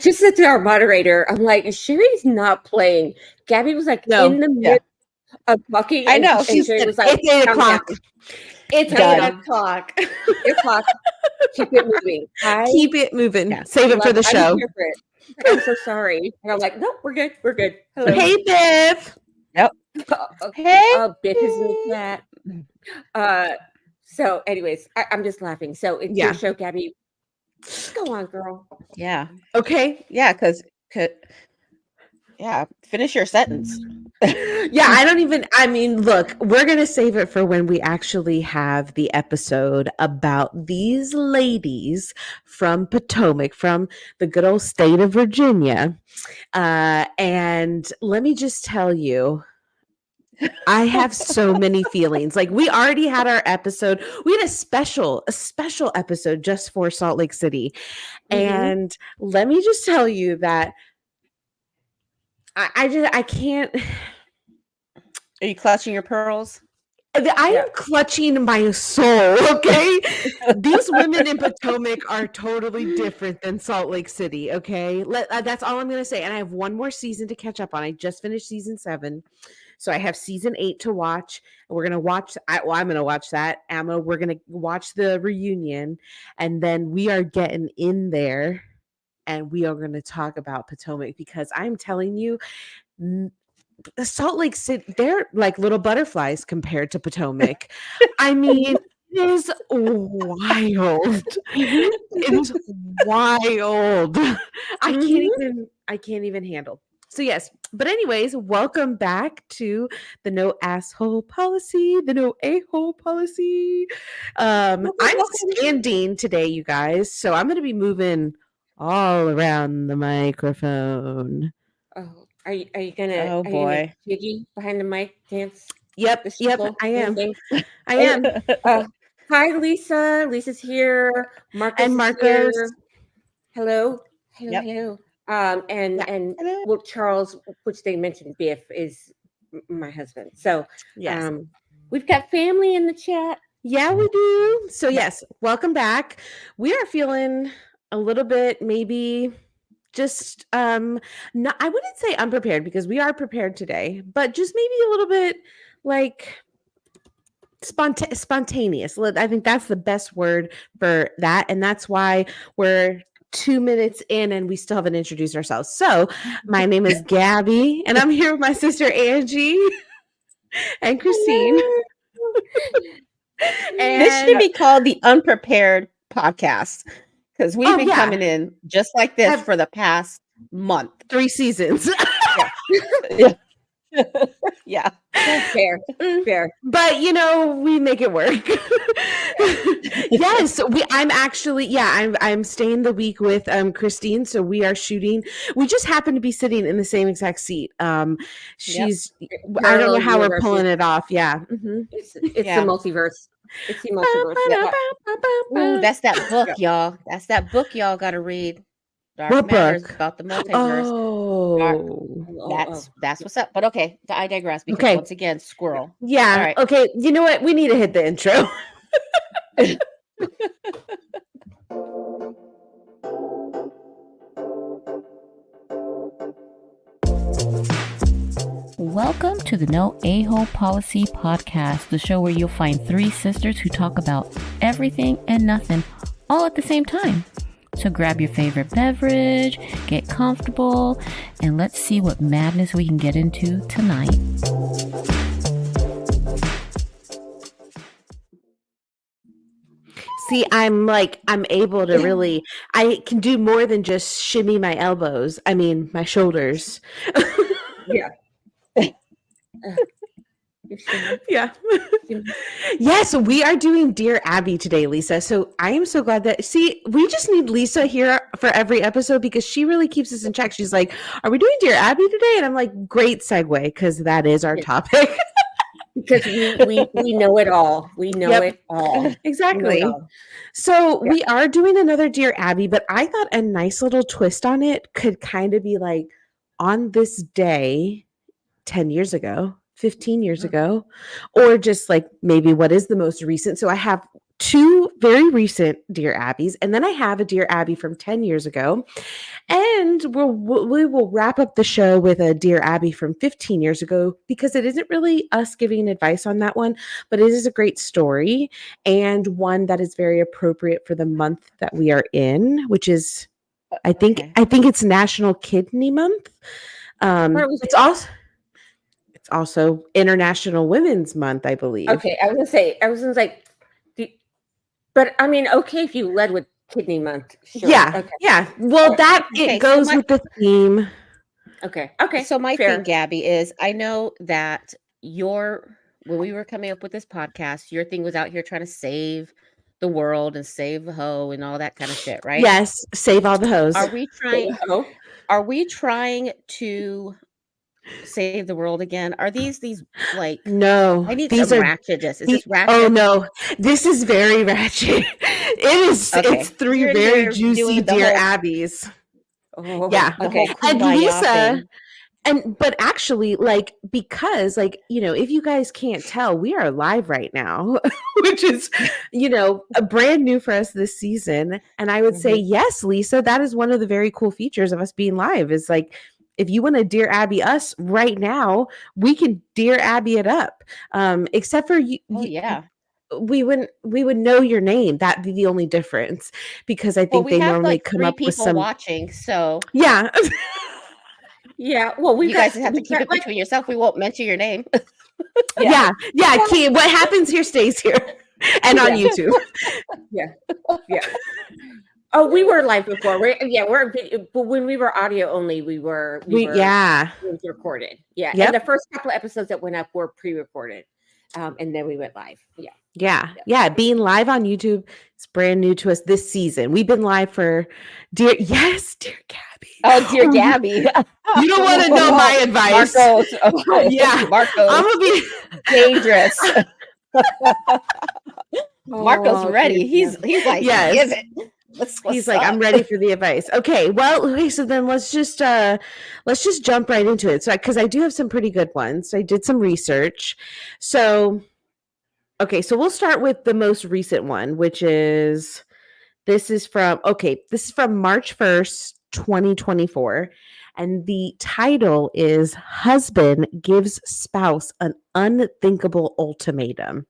just said to our moderator, I'm like, Sherry's not playing. Gabby was like in the midst of talking. I know. She was like, it's 8 o'clock. It's 8 o'clock. 8 o'clock. Keep it moving. Keep it moving. Yeah. Save it for the show. I'm so sorry. And I'm like, nope, we're good. We're good. Hello. Hey, Biff. Yep. Hey. Biff is in the chat. So anyways, I'm just laughing. So it's your show, Gabby. Go on, girl. Yeah. Okay. Yeah, because finish your sentence. I mean, look, we're going to save it for when we actually have the episode about these ladies from Potomac, from the good old state of Virginia. And let me just tell you, I have so many feelings. Like, we already had our episode. We had a special episode just for Salt Lake City. Mm-hmm. And let me just tell you that I can't. Are you clutching your pearls? I am clutching my soul, okay? These women in Potomac are totally different than Salt Lake City, okay? That's all I'm going to say. And I have one more season to catch up on. I just finished season 7. So I have season 8 to watch. We're going to watch. I'm going to watch that. We're going to watch the reunion. And then we are getting in there and we are going to talk about Potomac, because I'm telling you, Salt Lake City, they're like little butterflies compared to Potomac. I mean, it is wild. It is wild. I can't even handle. So yes, but anyways, welcome back to the no asshole policy, the no a-hole policy. I'm standing today, you guys, so I'm going to be moving all around the microphone. Oh. Are you gonna? Oh boy! Jiggy behind the mic dance. Yep. I am. I am. Hi, Lisa. Lisa's here. Marcus and Marcus. Here. Hello. Hello. And well, Charles, which they mentioned, Biff is my husband. So yes, we've got family in the chat. Yeah, we do. So yes, welcome back. We are feeling a little bit maybe. Just I wouldn't say unprepared, because we are prepared today, but just maybe a little bit like spontaneous. I think that's the best word for that, and that's why we're 2 minutes in and we still haven't introduced ourselves. So my name is Gabby, and I'm here with my sister Angie and Christine. And this should be called the Unprepared Podcast. Because we've been coming in just like this for the past month. 3 seasons. Yeah. Fair. But, we make it work. Yes. I'm staying the week with Christine. So we are shooting. We just happen to be sitting in the same exact seat. I don't know how we're pulling it off. Yeah. Mm-hmm. It's the multiverse. It's the multiverse. Ooh, that's that book, y'all. That's that book y'all got to read. Dark Matters about the multiverse. That's what's up. But okay, I digress, because once again, squirrel. Yeah. All right. Okay. You know what? We need to hit the intro. Welcome to the No A-Hole Policy Podcast, the show where you'll find 3 sisters who talk about everything and nothing all at the same time. So grab your favorite beverage, get comfortable, and let's see what madness we can get into tonight. See, I'm able to really, I can do more than just shimmy my elbows. I mean, my shoulders. Yeah. Yeah. Yes, we are doing Dear Abby today, Lisa. So I am so glad that, we just need Lisa here for every episode, because she really keeps us in check. She's like, are we doing Dear Abby today? And I'm like, great segue, because that is our topic. Because we know it all. We know it all. Exactly. So we are doing another Dear Abby, but I thought a nice little twist on it could kind of be like, on this day 10 years ago, 15 years ago, or just like maybe what is the most recent. So I have 2 very recent Dear Abbeys, and then I have a Dear Abby from 10 years ago. And we will wrap up the show with a Dear Abby from 15 years ago, because it isn't really us giving advice on that one, but it is a great story and one that is very appropriate for the month that we are in, which is I think it's National Kidney Month. It's also International Women's Month, I believe. Okay, I was gonna say, but I mean, okay, if you led with Kidney Month, sure. Yeah, okay. Yeah. Well, it goes with the theme. Okay. So my thing, Gabby, is I know that when we were coming up with this podcast, your thing was out here trying to save the world and save the hoe and all that kind of shit, right? Yes, save all the hoes. Are we trying to save the world again? Are these like no? I need some ratchetness. Is this ratchet? Oh no, this is very ratchet. It is. Okay. It's 3 very juicy Dear Abbeys. Oh, yeah. Okay. And Lisa. But actually, like, because, like, if you guys can't tell, we are live right now, which is, a brand new for us this season. And I would say, yes, Lisa, that is one of the very cool features of us being live, is like, if you want to Dear Abby us right now, we can Dear Abby it up. Except for you. We would know your name. That'd be the only difference, because I think they normally come up with some watching. So yeah. Yeah, well, you guys have to keep it between yourself. We won't mention your name. Yeah. What happens here stays here, and on YouTube. Yeah. Oh, we were live before. But when we were audio only, we were recorded. Yeah, and the first couple of episodes that went up were pre-recorded, and then we went live. Yeah. Being live on YouTube is brand new to us this season. We've been live for Dear Gabby. Oh, Dear Gabby. You don't want to know my advice. Marcos. Okay. Yeah. Marcos. I'm going to be dangerous. Marco's ready. He's like, yes. Give it. He's like, I'm ready for the advice. Okay. Well, so then let's just jump right into it. So, because I do have some pretty good ones. So I did some research. So we'll start with the most recent one, which is this is from March 1st, 2024. And the title is Husband Gives Spouse an Unthinkable Ultimatum.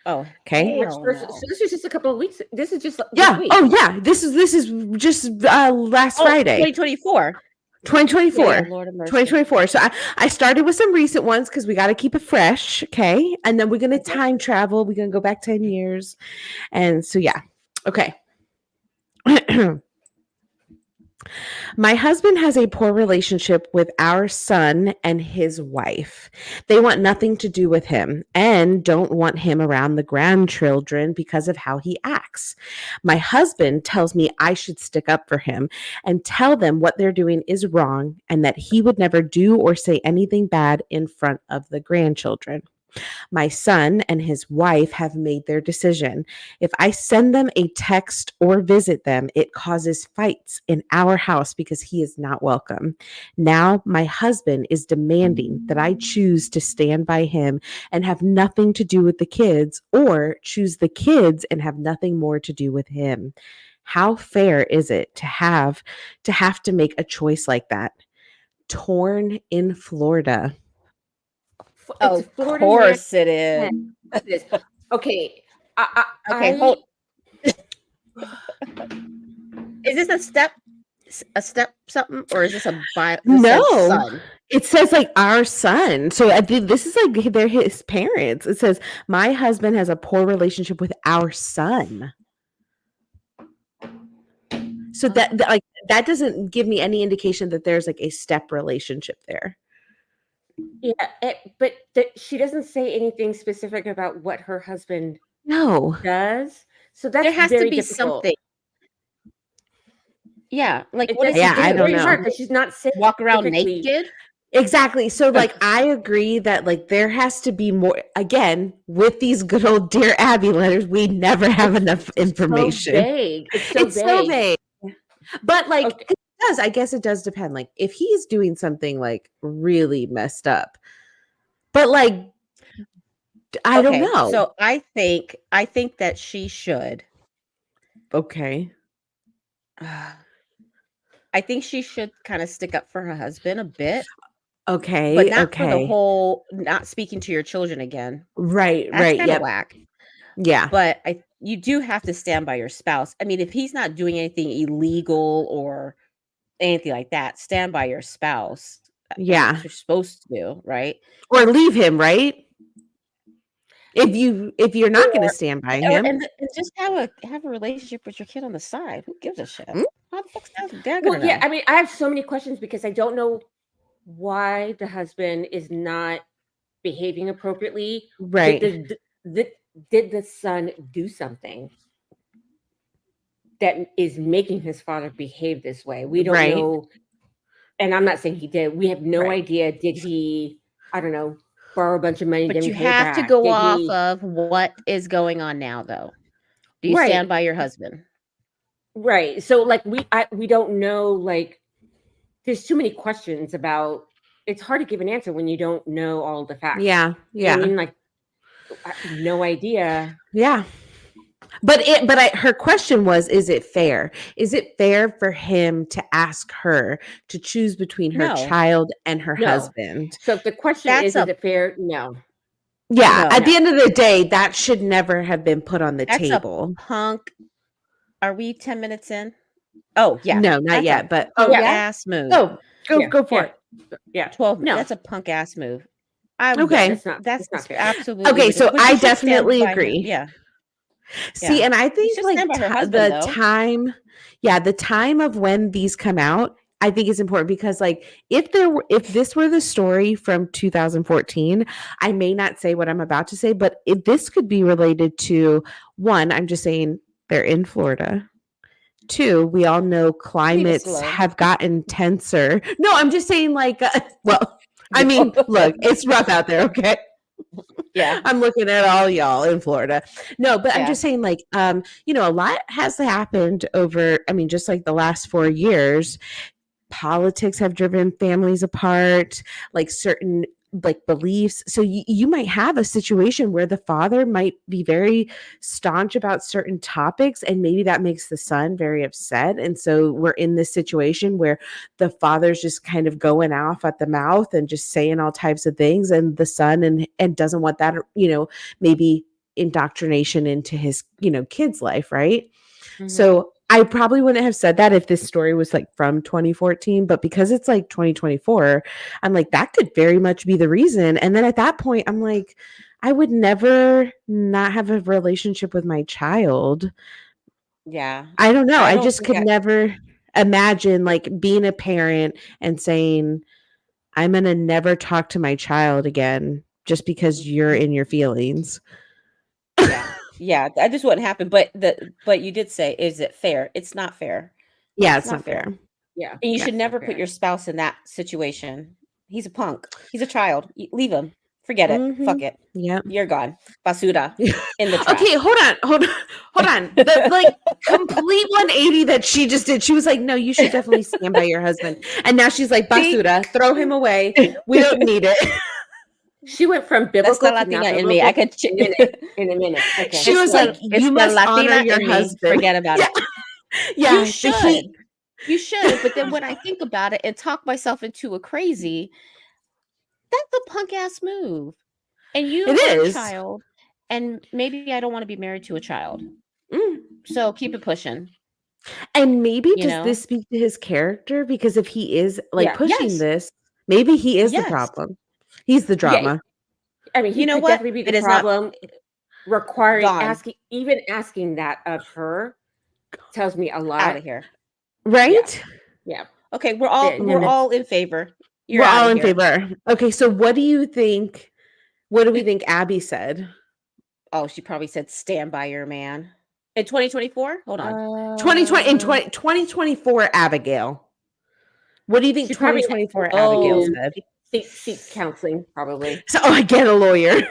Oh, okay. So this is just a couple of weeks. This is just this week. Oh yeah. This is just last Friday. 2024. 2024. Yeah, Lord of mercy. 2024. So I started with some recent ones because we got to keep it fresh. Okay. And then we're going to time travel. We're going to go back 10 years. And so, yeah. Okay. My husband has a poor relationship with our son and his wife. They want nothing to do with him and don't want him around the grandchildren because of how he acts. My husband tells me I should stick up for him and tell them what they're doing is wrong and that he would never do or say anything bad in front of the grandchildren. My son and his wife have made their decision. If I send them a text or visit them, it causes fights in our house because he is not welcome. Now my husband is demanding that I choose to stand by him and have nothing to do with the kids, or choose the kids and have nothing more to do with him. How fair is it to have to make a choice like that? Torn in Florida. Of course it is. Okay. Hold. Is this a step something, or is this a no? Son? It says like our son. So I think this is like they're his parents. It says my husband has a poor relationship with our son. So that doesn't give me any indication that there's like a step relationship there. Yeah, but she doesn't say anything specific about what her husband does. So that's there has to be difficult. Something. Yeah, like what does I don't know. Because she's not saying walk around naked. Exactly. So like I agree that like there has to be more. Again, with these good old Dear Abby letters, we never have enough information. So vague. It's so vague. But like I guess it does depend. Like if he's doing something like really messed up, but like I don't know. So I think that she should. Okay. I think she should kind of stick up for her husband a bit, Okay. but not for the Okay. whole not speaking to your children again. Right. That's Right. kind of Yep. whack. Yeah. But you do have to stand by your spouse. I mean, if he's not doing anything illegal or anything like that, stand by your spouse. I mean, Yeah. that's what you're supposed to do, right? Or leave him, right? If you're not going to stand by him. And just have a relationship with your kid on the side. Who gives a shit? Mm. How the fuck's dad Well, gonna yeah, know? I mean, I have so many questions because I don't know why the husband is not behaving appropriately. Right. Did the son do something that is making his father behave this way? We don't Right. know. And I'm not saying he did. We have no Right. idea. Did he, I don't know, borrow a bunch of money? But Then you pay it have to back? go Did off he, of what is going on now, though. Do you Right. stand by your husband? Right. So like we don't know, like there's too many questions about it's hard to give an answer when you don't know all the facts. Yeah. You know what I Yeah. mean, like I have no idea. Yeah. But her question was, is it fair? Is it fair for him to ask her to choose between her No. child and her No. husband? So if the question is it fair? No. Yeah. No. At the end of the day, that should never have been put on the That's table. a punk. Are we 10 minutes in? Oh, yeah. No, not That's yet. a But punk yeah. ass move. Oh, go Yeah, go for yeah. it. Yeah. 12 No. That's a punk ass move. Okay. That's not fair. absolutely Okay, so ridiculous. But I she should stand definitely by him. agree. Yeah. See, Yeah. and I think should like stand by her husband, the though. time, the time of when these come out, I think is important because like if this were the story from 2014, I may not say what I'm about to say, but this could be related to one, I'm just saying they're in Florida. Two, we all know climates slow. have gotten tenser. No, I'm just saying like, well, I mean, look, it's rough out there, okay? Yeah. I'm looking at all y'all in Florida. No, but I'm Yeah. just saying like, a lot has happened over, I mean, just like the last 4 years. Politics have driven families apart, like certain like beliefs. So you might have a situation where the father might be very staunch about certain topics, and maybe that makes the son very upset. And so we're in this situation where the father's just kind of going off at the mouth and just saying all types of things, and the son and doesn't want that, maybe indoctrination into his, kid's life, right? Mhm. So I probably wouldn't have said that if this story was like from 2014, but because it's like 2024, I'm like, that could very much be the reason. And then at that point, I'm like, I would never not have a relationship with my child. Yeah. I don't know. I don't just think could never imagine like being a parent and saying, I'm going to never talk to my child again just because you're in your feelings. Yeah. Yeah, that just wouldn't happen. But you did say, is it fair? It's not fair. Yeah, it's not fair. Yeah. And you Yeah, should it's not never fair. put your spouse in that situation. He's a punk. He's a child. Leave him. Forget it. Fuck it. Yeah. You're gone. Basura in the trash. Okay, hold on. The like complete 180 that she just did. She was like, "No, you should definitely stand by your husband." And now she's like, "Basura, throw him away. We don't need it." She went from That's biblical the to not Latina in me. I biblical could. in a minute. Okay. She was like, "You must honor your husband." Forget about it. Yeah, You should. You should. But then when I think about it and talk myself into a crazy, that's a punk ass move. And you It are a is. child, and maybe I don't want to be married to a child. Mm. So keep it pushing. And maybe You does know? this speak to his character? Because if he is like Yeah. pushing Yes. this, maybe he is the Yes. problem. He's the drama. I mean, he You know could what? definitely be It the is not problem. Requiring gone. asking that of her tells me a lot. Out of here. Right? Yeah. Okay, we're all Yeah, no, we're no. all in favor. You're We're out all of in here. favor. Okay, so what do you think? What do we think Abby said? Oh, she probably said stand by your man. In 2024? Hold on. 2024 Abigail. What do you think She probably- 2024 Abigail Oh. said? Seek counseling, probably. So I get a lawyer.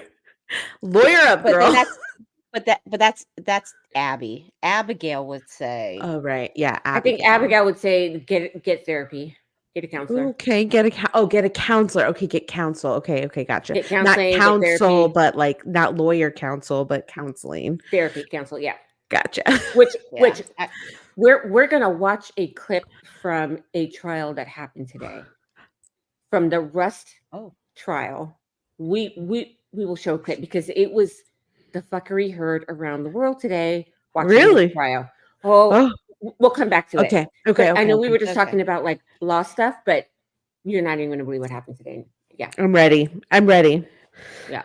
Lawyer up, But girl. then that's Abby. Abigail would say Oh right. Yeah. I think Abigail would say get therapy. Get a counselor. Okay, get a counselor. Okay, get counsel. Okay, gotcha. Get Not counseling, get counsel, therapy. but like not lawyer counsel, but counseling. Therapy, counsel, yeah. Gotcha. Which we're gonna watch a clip from a trial that happened today. From the Rust trial. We will show a clip because it was the fuckery heard around the world today watching Really? the trial. Oh, we'll come back to it. Okay. I know we were just talking about like law stuff, but you're not even going to believe what happened today. Yeah. I'm ready. Yeah.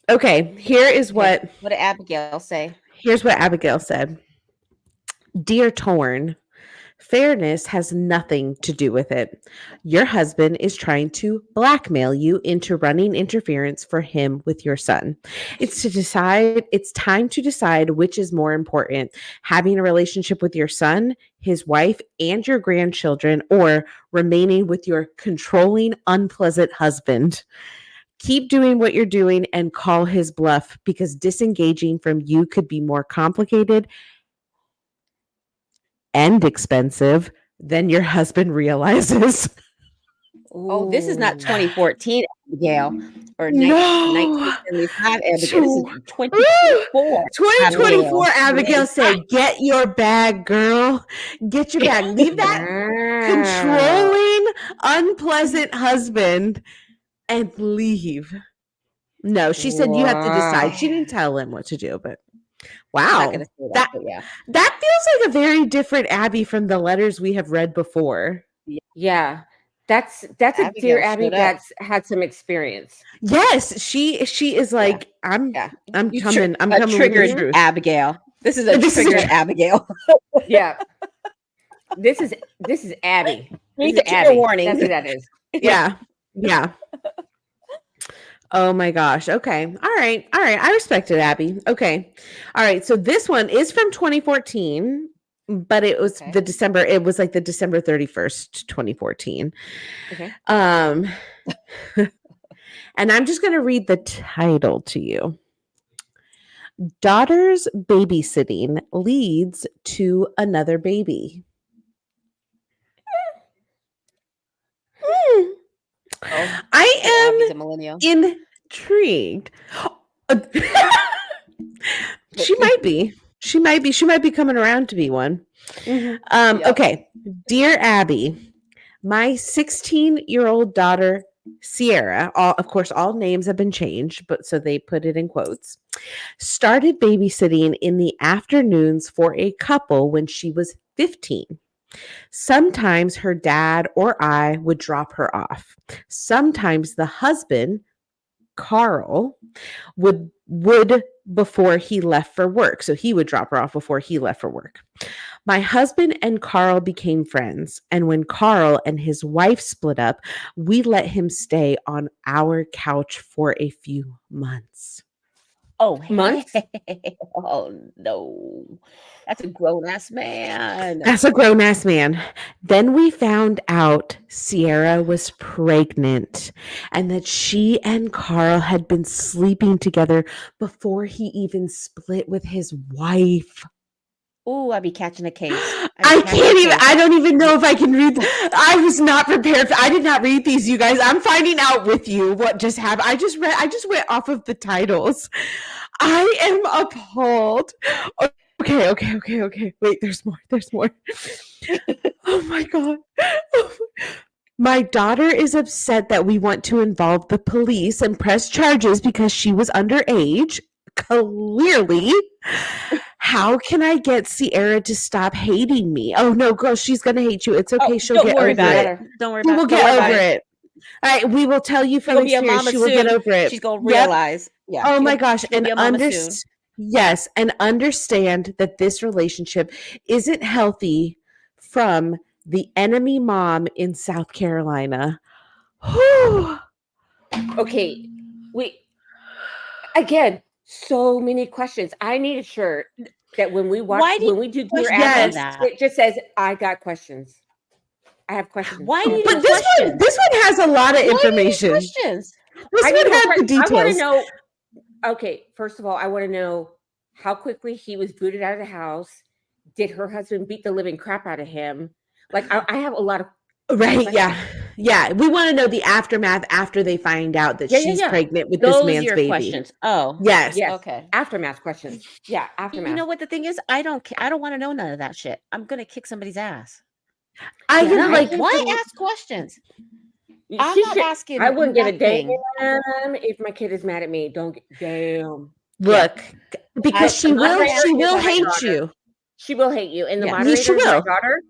Okay, here is what did Abigail say? Here's what Abigail said. Dear Torn, fairness has nothing to do with it. Your husband is trying to blackmail you into running interference for him with your son. It's time to decide which is more important, having a relationship with your son, his wife, and your grandchildren, or remaining with your controlling, unpleasant husband. Keep doing what you're doing and call his bluff, because disengaging from you could be more complicated and expensive than your husband realizes. Oh, this is not 2014 Abigail or No. 1975 Abigail. This is 2024. 2024 Abigail said, get your bag, girl. Get your bag. Leave that controlling, unpleasant husband and leave. No, she said you have to decide. She didn't tell him what to do, but wow. That feels like a very different Abby from the letters we have read before. Yeah. That's a dear Abby that's had some experience. Yes, she is like, I'm coming triggered with truth. Abigail. This is a triggered Abigail. Yeah. This is Abby. This is Abby. Warning. That's what that is. Yeah. Oh my gosh. Okay. All right. I respect it, Abby. Okay. All right. So this one is from 2014, but it was it was like the December 31st, 2014. Okay. And I'm just going to read the title to you. Daughter's babysitting leads to another baby. I am intrigued. She might be. She might be coming around to be one. Mm-hmm. Okay. Dear Abby, my 16-year-old daughter, Sierra, of course, all names have been changed, but so they put it in quotes, started babysitting in the afternoons for a couple when she was 15. Sometimes her dad or I would drop her off. Sometimes the husband, Carl, would before he left for work. So he would drop her off before he left for work. My husband and Carl became friends. And when Carl and his wife split up, we let him stay on our couch for a few months. Oh, months? Oh, no. That's a grown-ass man. Then we found out Sierra was pregnant and that she and Carl had been sleeping together before he even split with his wife. Oh, I'd be catching a case. I don't even know if I can read. I was not prepared. I did not read these, you guys. I'm finding out with you what just happened. I just went off of the titles. I am appalled. Okay. Wait, there's more. Oh my God. My daughter is upset that we want to involve the police and press charges because she was underage. Clearly. How can I get Sierra to stop hating me? Oh no, girl, she's gonna hate you. It's okay. She'll get over it. Don't worry about it. We'll get over it. All right, we will tell you from experience. She will get over it. She's gonna realize. Yeah. Oh my gosh, and understand that this relationship isn't healthy from the enemy mom in South Carolina. Okay, again. So many questions. I need a shirt that when we do Dear Abby, it just says, I got questions. I have questions. Why do you But this one has a lot of information. Questions. This one has the details. I want to know. Okay, first of all, I want to know how quickly he was booted out of the house. Did her husband beat the living crap out of him? Like, I have a lot of Right. Yeah. We want to know the aftermath after they find out that she's pregnant with this man's baby. Questions. Oh, yes. Okay. Aftermath questions. Yeah. Aftermath. You know what the thing is? I don't want to know none of that shit. I'm gonna kick somebody's ass. I can why ask questions? I'm not asking. I wouldn't give a damn if my kid is mad at me. Don't damn. Look, because she will hate you. She will hate you. And the moderator is my daughter.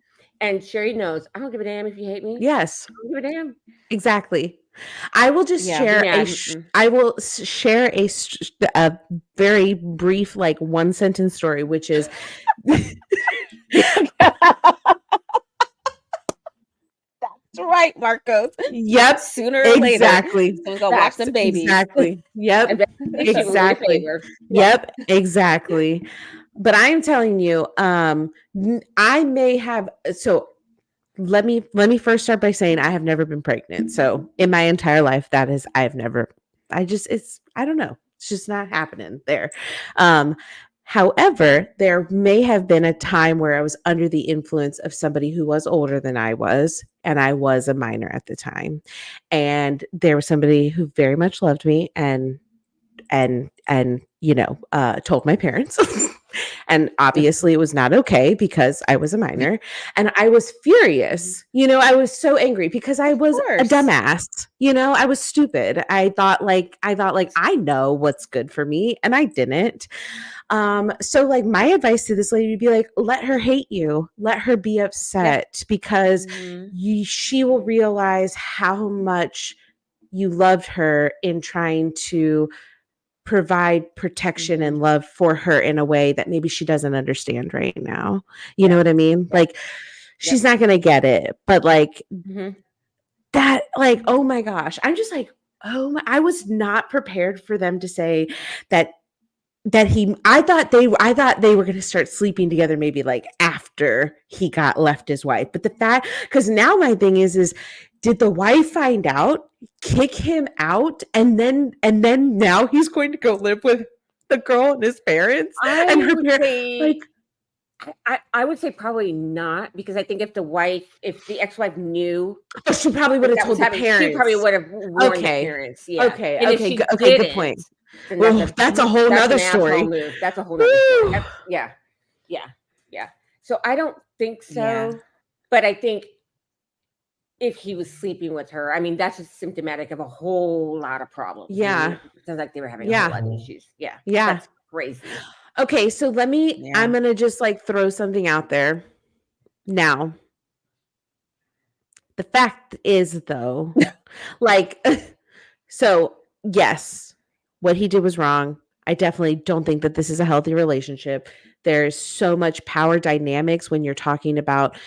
And Sherry knows, I don't give a damn if you hate me. Yes. I don't give a damn. Exactly. I will just share a very brief, like 1 sentence story, which is That's right, Marcos. Yep. Sooner or later. Exactly. So go watch them babies. Exactly. Yep. Exactly. Yep. Exactly. But I'm telling you, I may have, so let me first start by saying I have never been pregnant. So in my entire life, I don't know. It's just not happening there. However, there may have been a time where I was under the influence of somebody who was older than I was, and I was a minor at the time. And there was somebody who very much loved me and told my parents. And obviously it was not okay because I was a minor and I was furious. I was so angry because I was a dumbass. I was stupid. I thought I know what's good for me and I didn't. So like my advice to this lady would be like, let her hate you, let her be upset because she will realize how much you loved her in trying to provide protection and love for her in a way that maybe she doesn't understand right now. You know what I mean? Like she's not going to get it, but like that, like, oh my gosh, I'm just like, I was not prepared for them to say that I thought they were going to start sleeping together maybe like after he got left his wife. But the fact, because now my thing is did the wife find out, kick him out, and then now he's going to go live with the girl and his parents and her parents? I would say probably not, because I think if the ex-wife knew, she probably would have told the parents. She probably would have warned the parents. Yeah. Okay, good point. Well, that's a whole nother story. That's a whole nother story. Yeah. So I don't think so, but I think if he was sleeping with her, I mean, that's just symptomatic of a whole lot of problems. Yeah. I mean, it sounds like they were having a whole lot of issues. Yeah. That's crazy. Okay, so I'm going to just like throw something out there now. The fact is though, like, so yes, what he did was wrong. I definitely don't think that this is a healthy relationship. There's so much power dynamics when you're talking about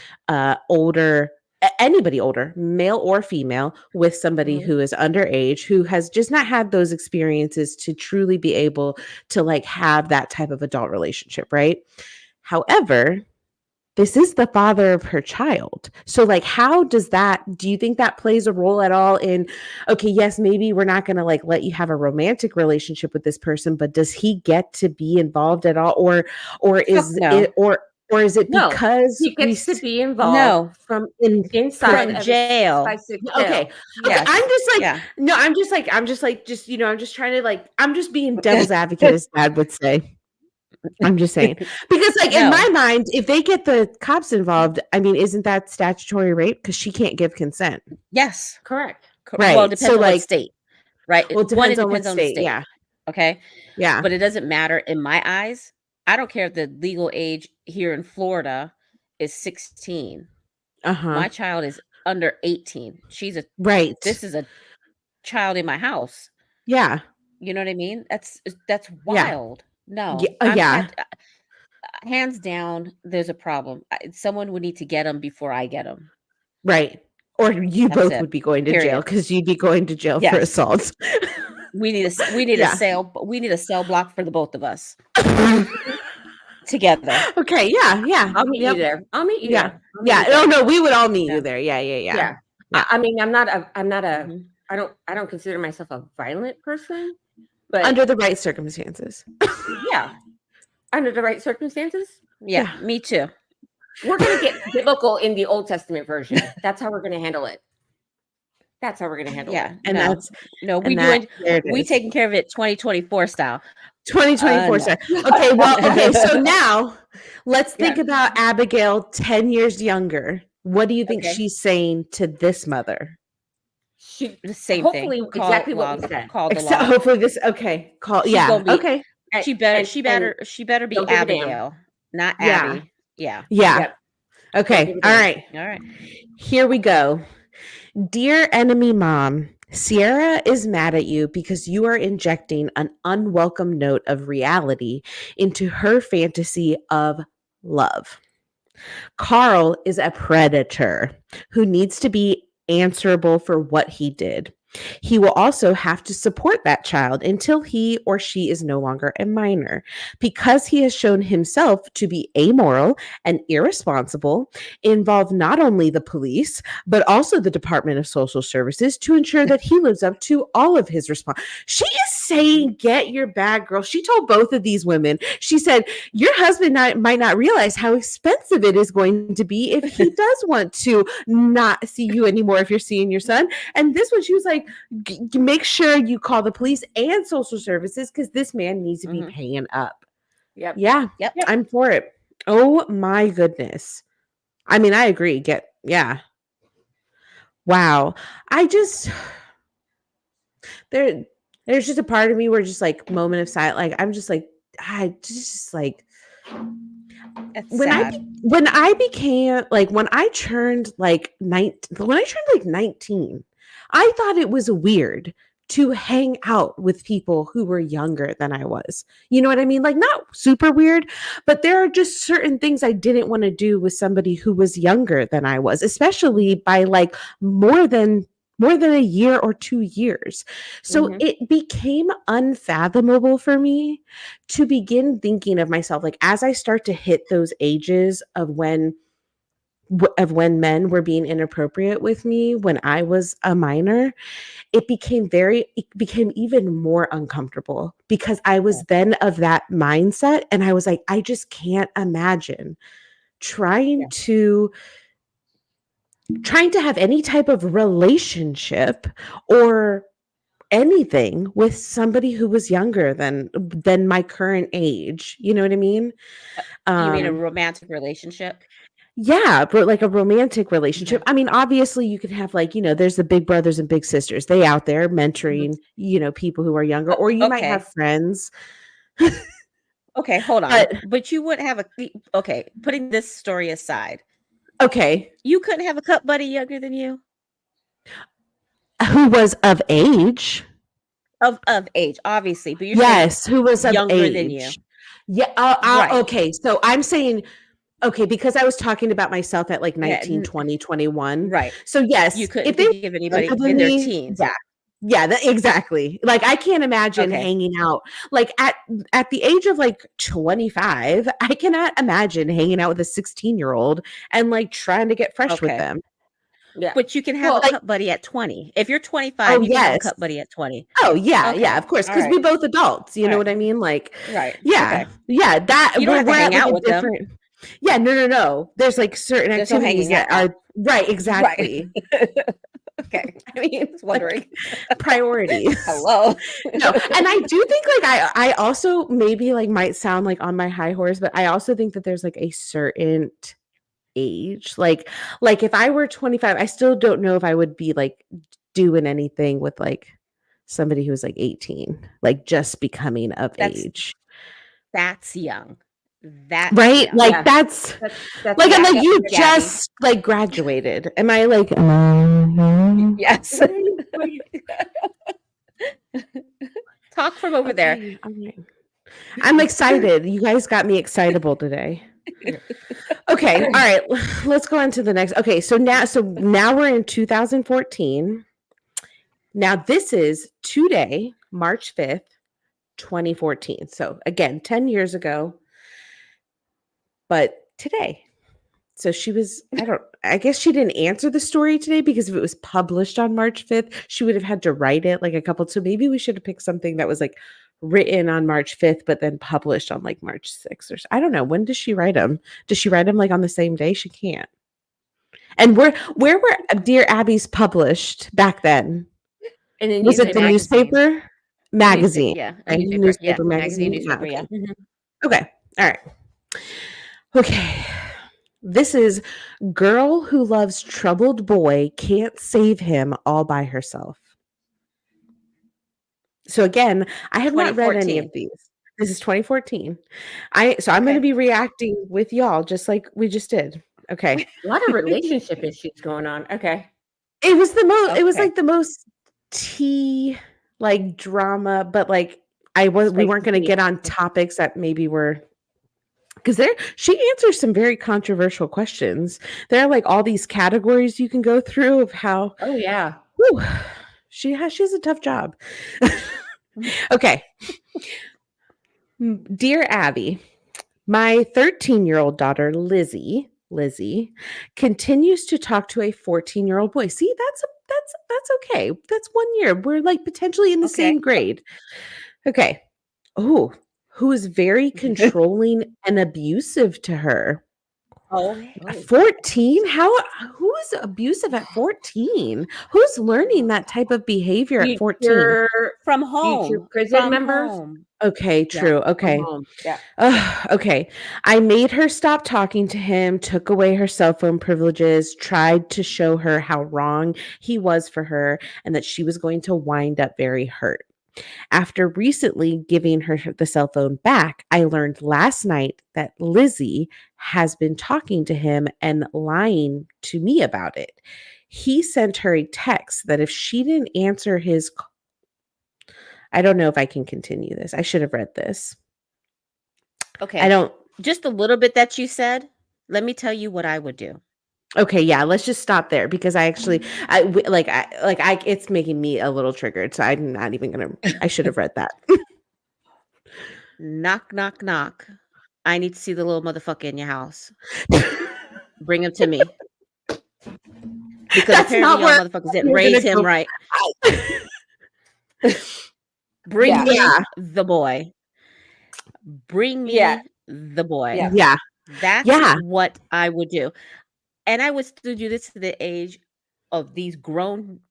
anybody older, male or female, with somebody who is underage, who has just not had those experiences to truly be able to like have that type of adult relationship, right? However, this is the father of her child. So like, do you think that plays a role at all in, okay, yes, maybe we're not going to like let you have a romantic relationship with this person, but does he get to be involved at all? Or is it because he gets to be involved from inside from jail? Okay. Yes. I'm just trying to like, I'm just being devil's advocate, as Dad would say. I'm just saying, because like in my mind, if they get the cops involved, I mean, isn't that statutory rape? Because she can't give consent. Yes, correct. Right. Well, it depends on what state, right? Well, it depends on the state. Yeah. Okay. Yeah. But it doesn't matter in my eyes. I don't care if the legal age here in Florida is 16. My child is under 18. She's This is a child in my house. Yeah. You know what I mean? That's wild. No. Hands down, there's a problem. Someone would need to get them before I get them. Right. Or you both would be going to jail, because you'd be going to jail for assault. We need a cell block for the both of us together. Okay. Yeah. I'll meet you there. No, we would all meet you there. Yeah. I mean, I don't consider myself a violent person, but under the right circumstances. Under the right circumstances. Yeah, me too. We're going to get biblical in the Old Testament version. That's how we're going to handle it. That's how we're going to handle it. And we taking care of it 2024 style. 2024 style. Okay, well, so now let's think about Abigail 10 years younger. What do you think she's saying to this mother? The same hopefully thing. Exactly what we said. Call the law. Hopefully this okay. She better be Abigail, not Abby. Yeah. Okay. All right. Here we go. Dear enemy mom, Sierra is mad at you because you are injecting an unwelcome note of reality into her fantasy of love. Carl is a predator who needs to be answerable for what he did. He will also have to support that child until he or she is no longer a minor. Because he has shown himself to be amoral and irresponsible, involve not only the police, but also the Department of Social Services to ensure that he lives up to all of his responsibilities. She is saying, get your bag, girl. She told both of these women, she said, your husband might not realize how expensive it is going to be if he does want to not see you anymore if you're seeing your son. And this one, she was like, make sure you call the police and social services because this man needs to be paying up. Yep. I'm for it. Oh my goodness. I mean, I agree. Wow. There's just a part of me where just like moment of silence. Like I'm just like, when I turned like 19, I thought it was weird to hang out with people who were younger than I was. You know what I mean? Like not super weird, but there are just certain things I didn't want to do with somebody who was younger than I was, especially by like more than a year or 2 years. So it became unfathomable for me to begin thinking of myself like as I start to hit those ages of when men were being inappropriate with me when I was a minor, it became even more uncomfortable because I was then of that mindset. And I was like, I just can't imagine trying to have any type of relationship or anything with somebody who was younger than my current age. You know what I mean? You mean a romantic relationship? Yeah, but like a romantic relationship. I mean, obviously you could have like, there's the big brothers and big sisters. They out there mentoring, people who are younger, or you might have friends. Okay, hold on. But you wouldn't have putting this story aside. Okay. You couldn't have a cup buddy younger than you? Who was of age. Of age, obviously. But you're who was of younger age. Than you. Yeah. Right. Okay. So I'm saying, because I was talking about myself at like 19, 20, 21. Right. So yes. You couldn't give anybody in their teens. Yeah, exactly. Like I can't imagine hanging out like at the age of like 25. I cannot imagine hanging out with a 16-year-old and like trying to get fresh with them. Yeah, but you can have a cup buddy at 20. If you're 25, you can have a cup buddy at 20. Oh yeah, yeah, of course, because we're both adults. You know what I mean? Like, yeah. That you don't have to hang out with them. Yeah, no. There's like certain activities that are right. Exactly. Right. Okay. I mean, just wondering. Priorities. Hello. No, and I do think like I also maybe like might sound like on my high horse, but I also think that there's like a certain age. Like if I were 25, I still don't know if I would be like doing anything with like somebody who was like 18, like just becoming of age. That's young. That right? young. Like that's like I'm like you just like graduated. Am I like yes. Talk from over there. I'm excited. You guys got me excitable today. Okay, all right. Let's go on to the next. Okay, so now we're in 2014. Now this is today, March 5th, 2014. So again, 10 years ago. But today. So she was, I guess she didn't answer the story today because if it was published on March 5th, she would have had to write it like a couple. So maybe we should have picked something that was like written on March 5th, but then published on like March 6th or I don't know. When does she write them? Does she write them like on the same day? She can't. And where were Dear Abby's published back then? Was it the newspaper? Magazine. Yeah. Right? Newspaper, magazine. Newspaper, yeah. Okay. All right. Okay. This is girl who loves troubled boy can't save him all by herself. So again, I have not read any of these. This is 2014. I'm going to be reacting with y'all just like we just did. Okay. A lot of relationship issues going on. Okay. It was the most it was like the most tea like drama, but like we weren't going to get on topics that maybe were because she answers some very controversial questions. There are like all these categories you can go through of how she has a tough job. Okay. Dear Abby, my 13-year-old daughter Lizzie continues to talk to a 14-year-old boy. See, that's okay. That's 1 year. We're like potentially in the same grade. Okay. Oh, who is very controlling and abusive to her. 14? Who is abusive at 14? Who's learning that type of behavior at 14? From home. Prison members? Okay, true. Okay. Okay. I made her stop talking to him, took away her cell phone privileges, tried to show her how wrong he was for her and that she was going to wind up very hurt. After recently giving her the cell phone back, I learned last night that Lizzie has been talking to him and lying to me about it. He sent her a text that if she didn't answer his call, I don't know if I can continue this. I should have read this. Okay. I don't. Just a little bit that you said. Let me tell you what I would do. Okay, yeah, let's just stop there because it's making me a little triggered. So I'm not even I should have read that. Knock, knock, knock. I need to see the little motherfucker in your house. Bring him to me. Because that's apparently y'all motherfuckers didn't raise him right. Bring me the boy. Bring me the boy. Yeah. That's what I would do. And I would still do this to the age of these grown.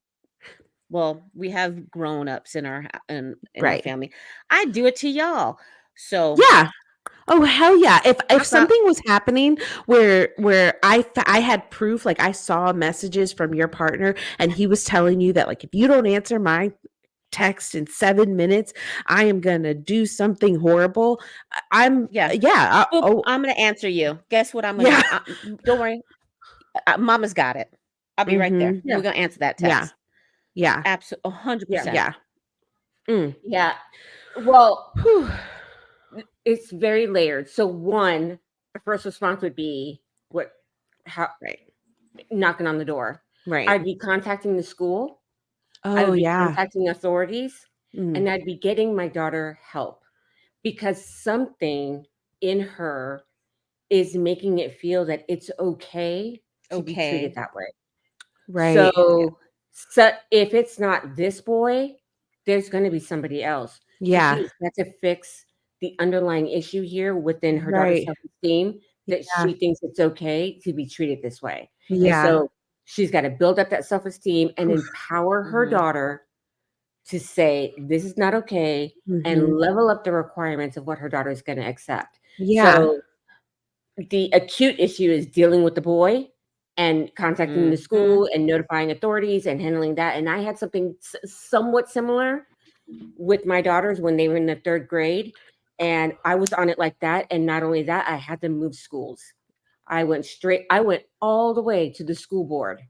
Well, we have grown-ups in our our family. I do it to y'all. So yeah. Oh hell yeah! If something was happening where I had proof, like I saw messages from your partner, and he was telling you that like if you don't answer my text in 7 minutes, I am gonna do something horrible. I'm gonna answer you. Guess what I'm gonna do? Don't worry. Mama's got it. I'll be right there. We're gonna answer that text. Yeah. Absolutely. 100%. Yeah. Yeah. Well, it's very layered. So one, the first response would be knocking on the door. Right. I'd be contacting the school. Oh, I would be contacting authorities, and I'd be getting my daughter help because something in her is making it feel that it's okay to be treated that way. Right. So if it's not this boy, there's going to be somebody else. Yeah. She's got to fix the underlying issue here within her daughter's self-esteem that she thinks it's okay to be treated this way. Yeah. And so she's got to build up that self-esteem and empower her daughter to say, this is not okay, and level up the requirements of what her daughter is going to accept. Yeah. So the acute issue is dealing with the boy and contacting the school and notifying authorities and handling that. And I had something somewhat similar with my daughters when they were in the 3rd grade. And I was on it like that. And not only that, I had to move schools. I went all the way to the school board.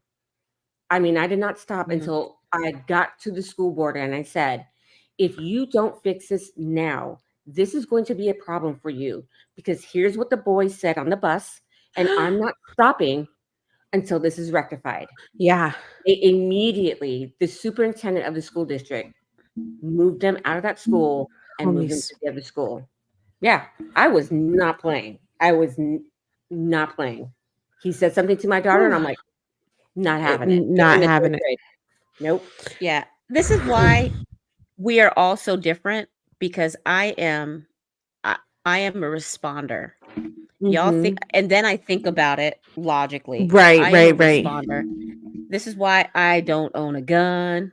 I mean, I did not stop until I got to the school board and I said, if you don't fix this now, this is going to be a problem for you because here's what the boys said on the bus, and I'm not stopping until this is rectified. Yeah. Immediately, the superintendent of the school district moved them out of that school and moved them to the other school. Yeah, I was not playing. Not playing. He said something to my daughter, and I'm like, not having it. Not having it. Nope. Yeah. This is why we are all so different. because I am a responder. Y'all think, and then I think about it logically. Right, I am a right. responder. This is why I don't own a gun.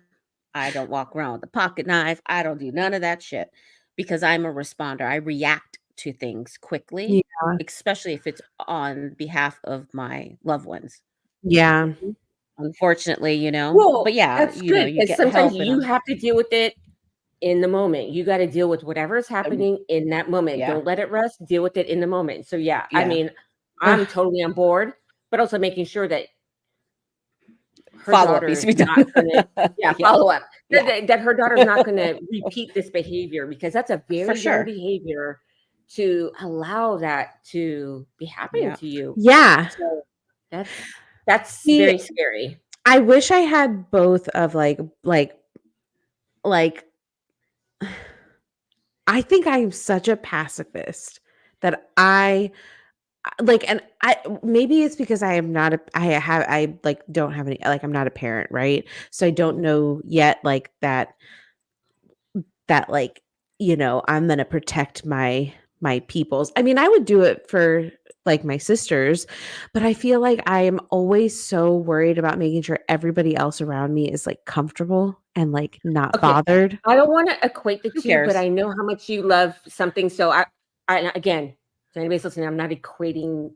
I don't walk around with a pocket knife. I don't do none of that shit because I'm a responder. I react to things quickly, Yeah. especially if it's on behalf of my loved ones. Yeah. Unfortunately, Well, but yeah, that's good you because get sometimes help. you have to deal with it in the moment. You got to deal with whatever is happening in that moment. Yeah. Don't let it rest. Deal with it in the moment. So yeah, Yeah. I mean, I'm totally on board, but also making sure that her Follow-up daughter needs is to be done. not gonna follow up. Yeah. That her daughter's not gonna repeat this behavior because that's a very young behavior to allow that to be happening to you. Yeah. So that's very scary. I wish I had both of like I think I'm such a pacifist that I like, and I maybe it's because I am not I like don't have any, like I'm not a parent, right? So I don't know yet like that like, I'm gonna protect my peoples. I mean, I would do it for like my sisters, but I feel like I am always so worried about making sure everybody else around me is like comfortable and like not bothered. I don't want to equate the two, cares? but I know how much you love something. So I again, to anybody's listening, I'm not equating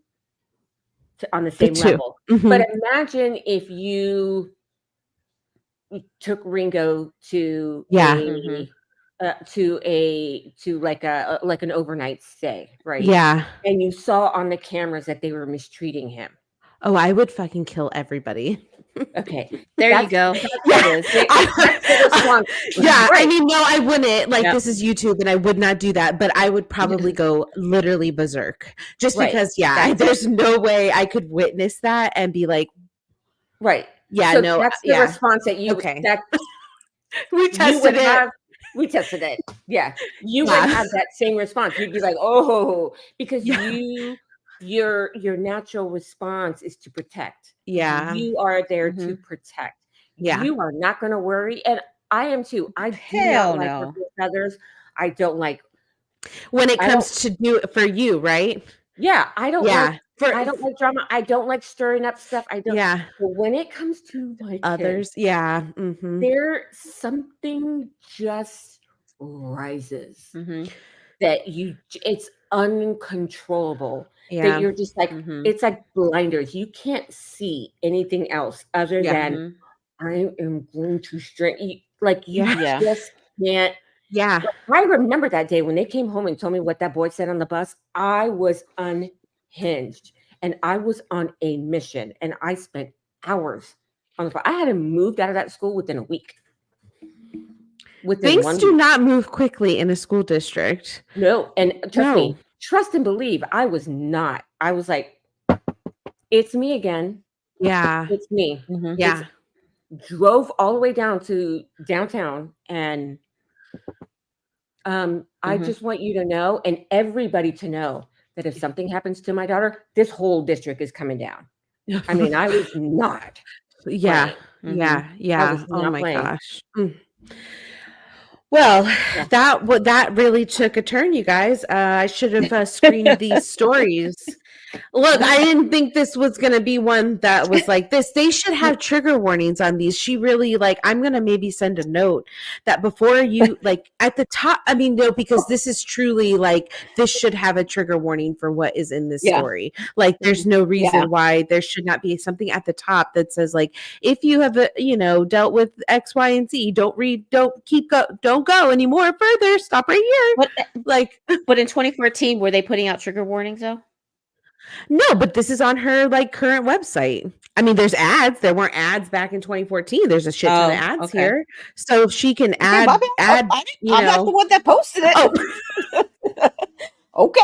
on the same level. But imagine if you took Ringo to to like an overnight stay, right? Yeah. And you saw on the cameras that they were mistreating him. Oh, I would fucking kill everybody. Okay, there you go. That's the response. Yeah, right. I mean, no, I wouldn't. Like, this is YouTube, and I would not do that. But I would probably go literally berserk, just because. Yeah, there's no way I could witness that and be like, right. Yeah, so no, that's the response that you. Okay. That we tested it. We tested it. Yeah, you would have that same response. You'd be like, oh, because your natural response is to protect. Yeah, you are there to protect. Yeah, you are not going to worry, and I am too. I do not like working with others. I don't like when it comes to do it for you, right? Yeah, I don't like. I don't like drama. I don't like stirring up stuff. I don't. Yeah, but when it comes to my others, kids, there's something just rises that it's uncontrollable. That you're just like, it's like blinders. You can't see anything else other than I am going to strain. Like you just can't. Yeah. I remember that day when they came home and told me what that boy said on the bus. I was unhinged and I was on a mission and I spent hours on the phone. I had moved out of that school within a week. Things do not move quickly in a school district. No. And trust me, trust and believe, I was not. I was like, it's me again. Yeah. It's me. Yeah. Drove all the way down to downtown and I just want you to know and everybody to know that if something happens to my daughter, this whole district is coming down. I mean, I was not. Yeah. Playing. Yeah. Oh my gosh. Well, that really took a turn, you guys. I should have screened these stories. Look, I didn't think this was going to be one that was like this. They should have trigger warnings on these. She really I'm going to maybe send a note that before you at the top, I mean, no, because this is truly this should have a trigger warning for what is in this story. There's no reason why there should not be something at the top that says if you have, dealt with X, Y, and Z, don't go anymore further. Stop right here. But in 2014, were they putting out trigger warnings though? No, but this is on her current website. I mean, there's ads. There weren't ads back in 2014. There's a shit ton of ads here, so she can add. I'm not the one that posted it. Okay.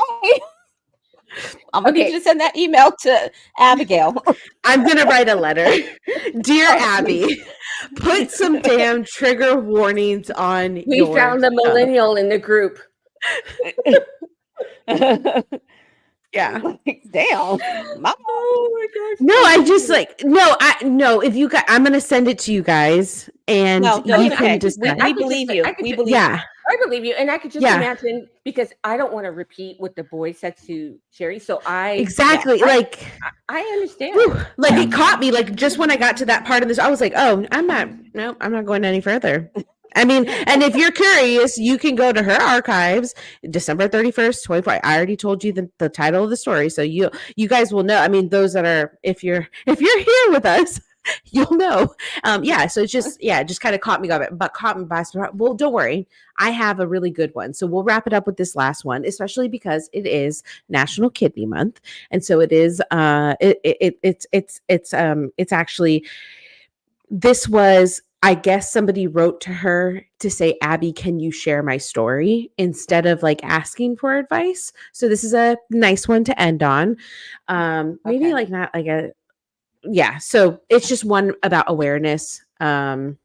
I'm gonna need you to send that email to Abigail. I'm gonna write a letter, dear Abby. Put some damn trigger warnings on. We found the millennial in the group. Yeah. Damn. Oh my gosh. No, I just no. If you guys, I'm gonna send it to you guys, and you can just. We believe you. We believe. Yeah. I believe you, and I could just imagine, because I don't want to repeat what the boy said to Sherry. So I understand. Whew, like it caught me, like just when I got to that part of this, I was like, oh, I'm not going any further. I mean, and if you're curious, you can go to her archives, December 31st, 24. I already told you the title of the story, so you guys will know. I mean, those that are, if you're here with us, you'll know. So it's just kind of caught me by surprise. Well, don't worry, I have a really good one. So we'll wrap it up with this last one, especially because it is National Kidney Month, and so it is. It's actually, this was, I guess somebody wrote to her to say, Abby, can you share my story, instead of like asking for advice. So this is a nice one to end on. Maybe like not like a, so it's just one about awareness. And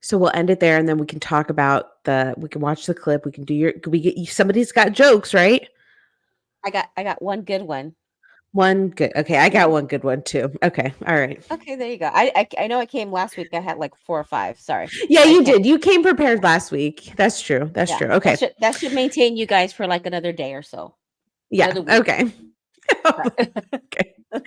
so we'll end it there, and then we can talk about we can watch the clip. We can do somebody's got jokes, right? I got one good one. One good. Okay. I got one good one too. Okay. All right. Okay. There you go. I know I came last week. I had like 4 or 5. Sorry. Yeah, you did. You came prepared last week. That's true. That's true. Okay. That should maintain you guys for like another day or so. Yeah. Okay. Okay. All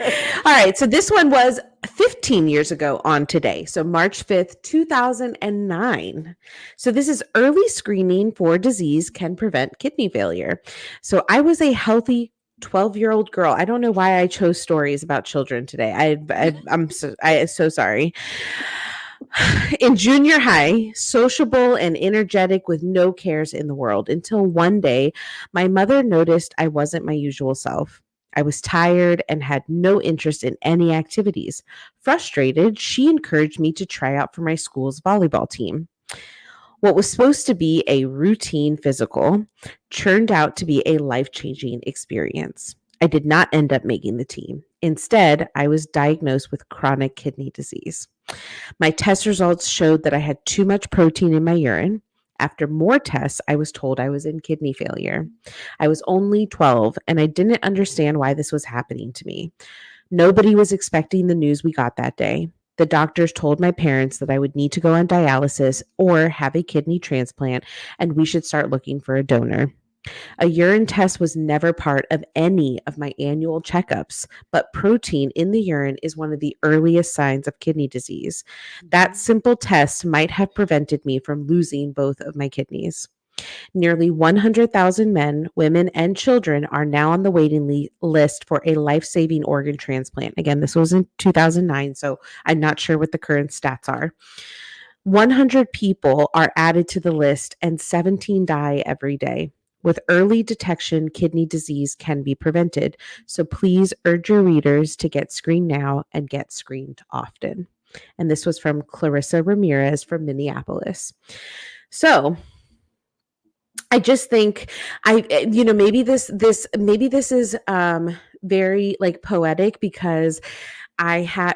right. So this one was 15 years ago on today. So March 5th, 2009. So this is early screening for disease can prevent kidney failure. So I was a healthy 12-year-old girl. I don't know why I chose stories about children today. I'm so sorry. In junior high, sociable and energetic with no cares in the world, until one day my mother noticed I wasn't my usual self. I was tired and had no interest in any activities. Frustrated, she encouraged me to try out for my school's volleyball team. What was supposed to be a routine physical turned out to be a life-changing experience. I did not end up making the team. Instead, I was diagnosed with chronic kidney disease. My test results showed that I had too much protein in my urine. After more tests, I was told I was in kidney failure. I was only 12, and I didn't understand why this was happening to me. Nobody was expecting the news we got that day. The doctors told my parents that I would need to go on dialysis or have a kidney transplant, and we should start looking for a donor. A urine test was never part of any of my annual checkups, but protein in the urine is one of the earliest signs of kidney disease. That simple test might have prevented me from losing both of my kidneys. Nearly 100,000 men, women, and children are now on the waiting list for a life-saving organ transplant. Again, this was in 2009, so I'm not sure what the current stats are. 100 people are added to the list, and 17 die every day. With early detection, kidney disease can be prevented. So please urge your readers to get screened now and get screened often. And this was from Clarissa Ramirez from Minneapolis. So I just think maybe this is very like poetic, because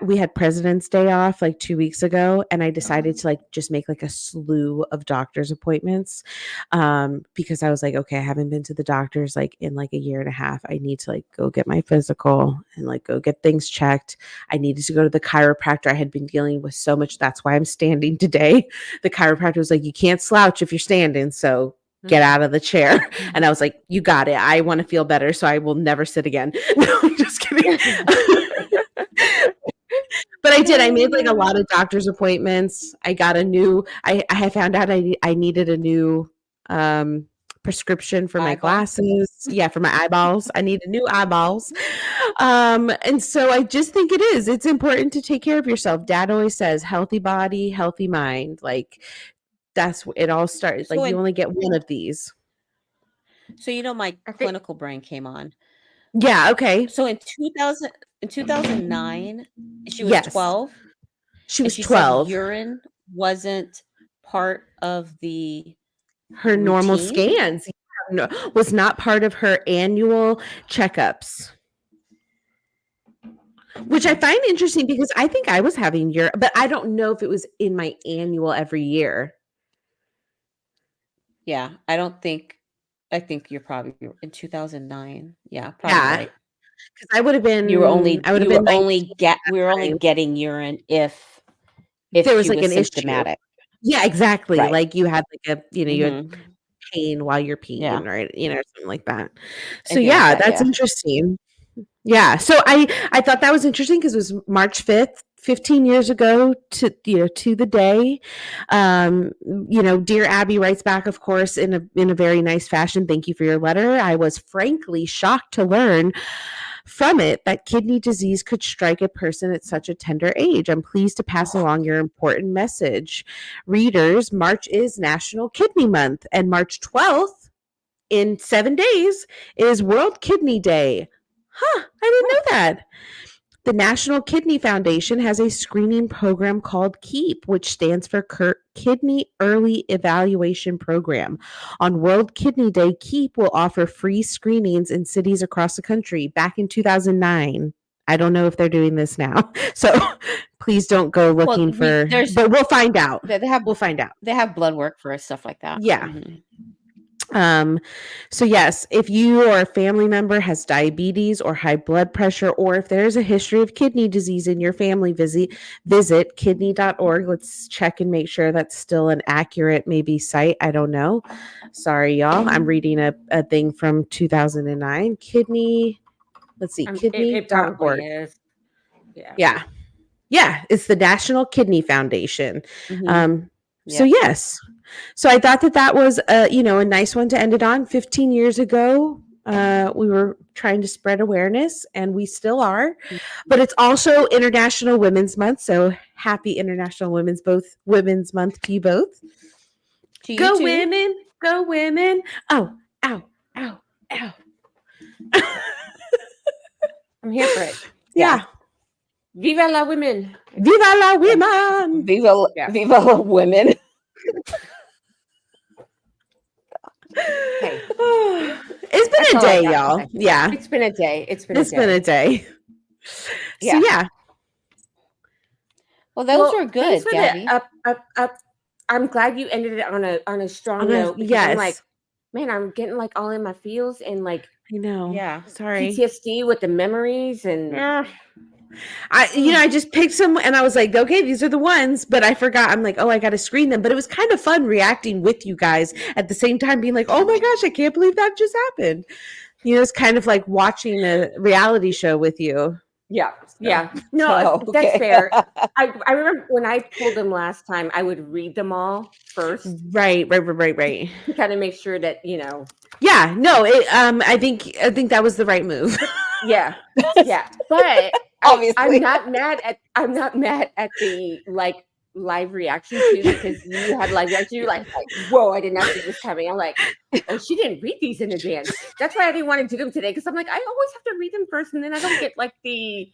we had President's Day off like 2 weeks ago, and I decided to like just make like a slew of doctor's appointments, because I was like, okay, I haven't been to the doctor's like in like a year and a half. I need to like go get my physical and like go get things checked. I needed to go to the chiropractor. I had been dealing with so much. That's why I'm standing today. The chiropractor was like, you can't slouch if you're standing, so get out of the chair. And I was like, you got it. I want to feel better, so I will never sit again. No, I'm just kidding. But I did. I made like a lot of doctor's appointments. I got I had found out I needed a new prescription for my glasses. Yeah, for my eyeballs. I needed new eyeballs. And so I just think it's important to take care of yourself. Dad always says, healthy body, healthy mind. Like that's it all started. Like you only get one of these. So my clinical brain came on. Yeah, okay. So in 2009, she was 12. She was 12. Said urine wasn't part of her normal scans. No, was not part of her annual checkups. Which I find interesting, because I think I was having urine, but I don't know if it was in my annual every year. Yeah, I think you're probably in 2009. Yeah, probably right. Because I would have been. We were only getting urine if there was like an symptomatic. Yeah, exactly. Right. Like you had like a, you had Mhm. pain while you're peeing, Yeah. right? Something like that. So Anything like yeah, that, that's yeah. interesting. Yeah. So I thought that was interesting because it was March 5th, 15 years ago to to the day. Dear Abby writes back, of course, in a very nice fashion. Thank you for your letter. I was frankly shocked to learn from it that kidney disease could strike a person at such a tender age. I'm pleased to pass along your important message. Readers, March is National Kidney Month, and March 12th, in 7 days, is World Kidney Day. Huh, I didn't know that. The National Kidney Foundation has a screening program called KEEP, which stands for Kidney Early Evaluation Program. On World Kidney Day, KEEP will offer free screenings in cities across the country. Back in 2009. I don't know if they're doing this now. So please don't go looking but we'll find out. We'll find out. They have blood work for stuff like that. Yeah. So yes, if you or a family member has diabetes or high blood pressure, or if there's a history of kidney disease in your family, visit kidney.org. Let's check and make sure that's still an accurate maybe site. I don't know. Sorry, y'all. I'm reading a thing from 2009. Kidney. Let's see. It Kidney.org. probably is. Yeah. Yeah. It's the National Kidney Foundation. So yes. So I thought that was a nice one to end it on. 15 years ago, we were trying to spread awareness, and we still are. But it's also International Women's Month, so happy International Women's Month to you both. To you go too. women, go women. Oh, ow, ow, ow. I'm here for it. Yeah. Viva la women. Viva la women. Viva la women. Hey. It's been a day, y'all. Yeah. It's been a day. It's been a day. Yeah. So yeah. Well, those were good, Gabby. Up. I'm glad you ended it on a strong note. Yes. I'm like, man, I'm getting like all in my feels and like, I know. Yeah. Sorry. PTSD with the memories and. I just picked some and I was like, okay, these are the ones, but I forgot. I'm like, oh, I got to screen them. But it was kind of fun reacting with you guys at the same time, being like, oh my gosh, I can't believe that just happened. It's kind of like watching a reality show with you. Yeah. Yeah. No, that's fair. I remember when I pulled them last time, I would read them all first. Right. To kind of make sure that, Yeah. No, I think that was the right move. Yeah. Yeah. But obviously I'm not mad at the like live reaction too, because you had live reaction. You're like, whoa, I did not see this coming. I'm like, oh, she didn't read these in advance. That's why I didn't want to do them today, because I'm like, I always have to read them first, and then I don't get like the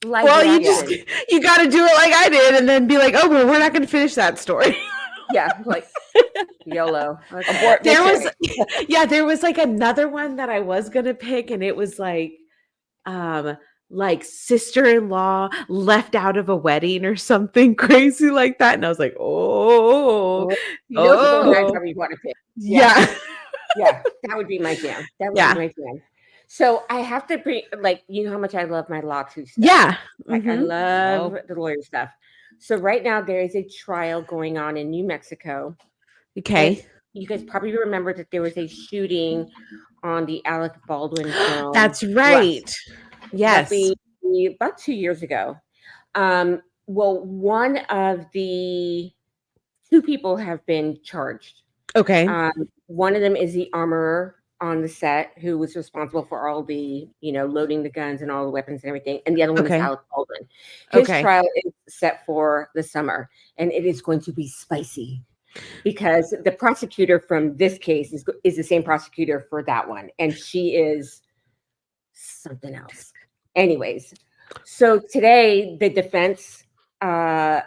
live reaction. You got to do it like I did, and then be like, oh, well, we're not going to finish that story. Yeah, like YOLO. Okay. There was like another one that I was gonna pick, and it was like sister-in-law left out of a wedding or something crazy like that, and I was like, those are the ones I probably want to pick. Yeah, that would be my jam. That would be my jam. So I have to bring, like, how much I love my law too stuff. Yeah, like I love the lawyer stuff. So right now there is a trial going on in New Mexico. Okay. And you guys probably remember that there was a shooting on the Alec Baldwin film. That's right. Yes. About 2 years ago. Well, one of the two people have been charged. Okay. One of them is the armorer on the set who was responsible for all the, loading the guns and all the weapons and everything. And the other one is Alec Baldwin. His trial is set for the summer, and it is going to be spicy because the prosecutor from this case is the same prosecutor for that one. And she is something else. Anyways, so today the defense, the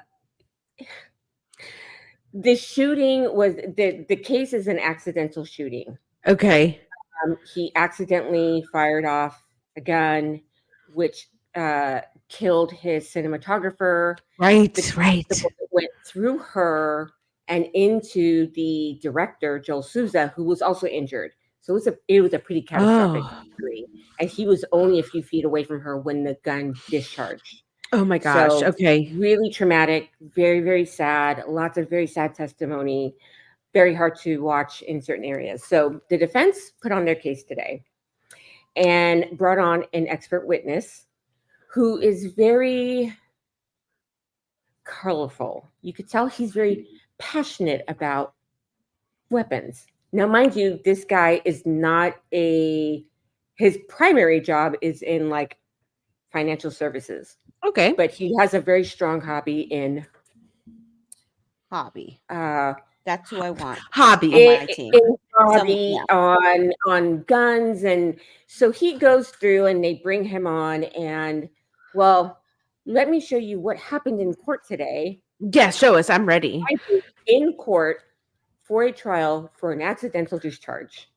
shooting was, the case is an accidental shooting. Okay. He accidentally fired off a gun, which killed his cinematographer. Right. The bullet went through her and into the director, Joel Souza, who was also injured. So it was a pretty catastrophic injury. And he was only a few feet away from her when the gun discharged. Oh my gosh. So, okay. Really traumatic, very, very sad, lots of very sad testimony, very hard to watch in certain areas. So the defense put on their case today and brought on an expert witness who is very colorful. You could tell he's very passionate about weapons. Now, mind you, this guy is not his primary job is in like financial services. Okay. But he has a very strong hobby in That's who I want. Hobby. On my team. Hobby on guns. And so he goes through and they bring him on and well, let me show you what happened in court today. Yeah, show us. I'm ready. In court for a trial for an accidental discharge.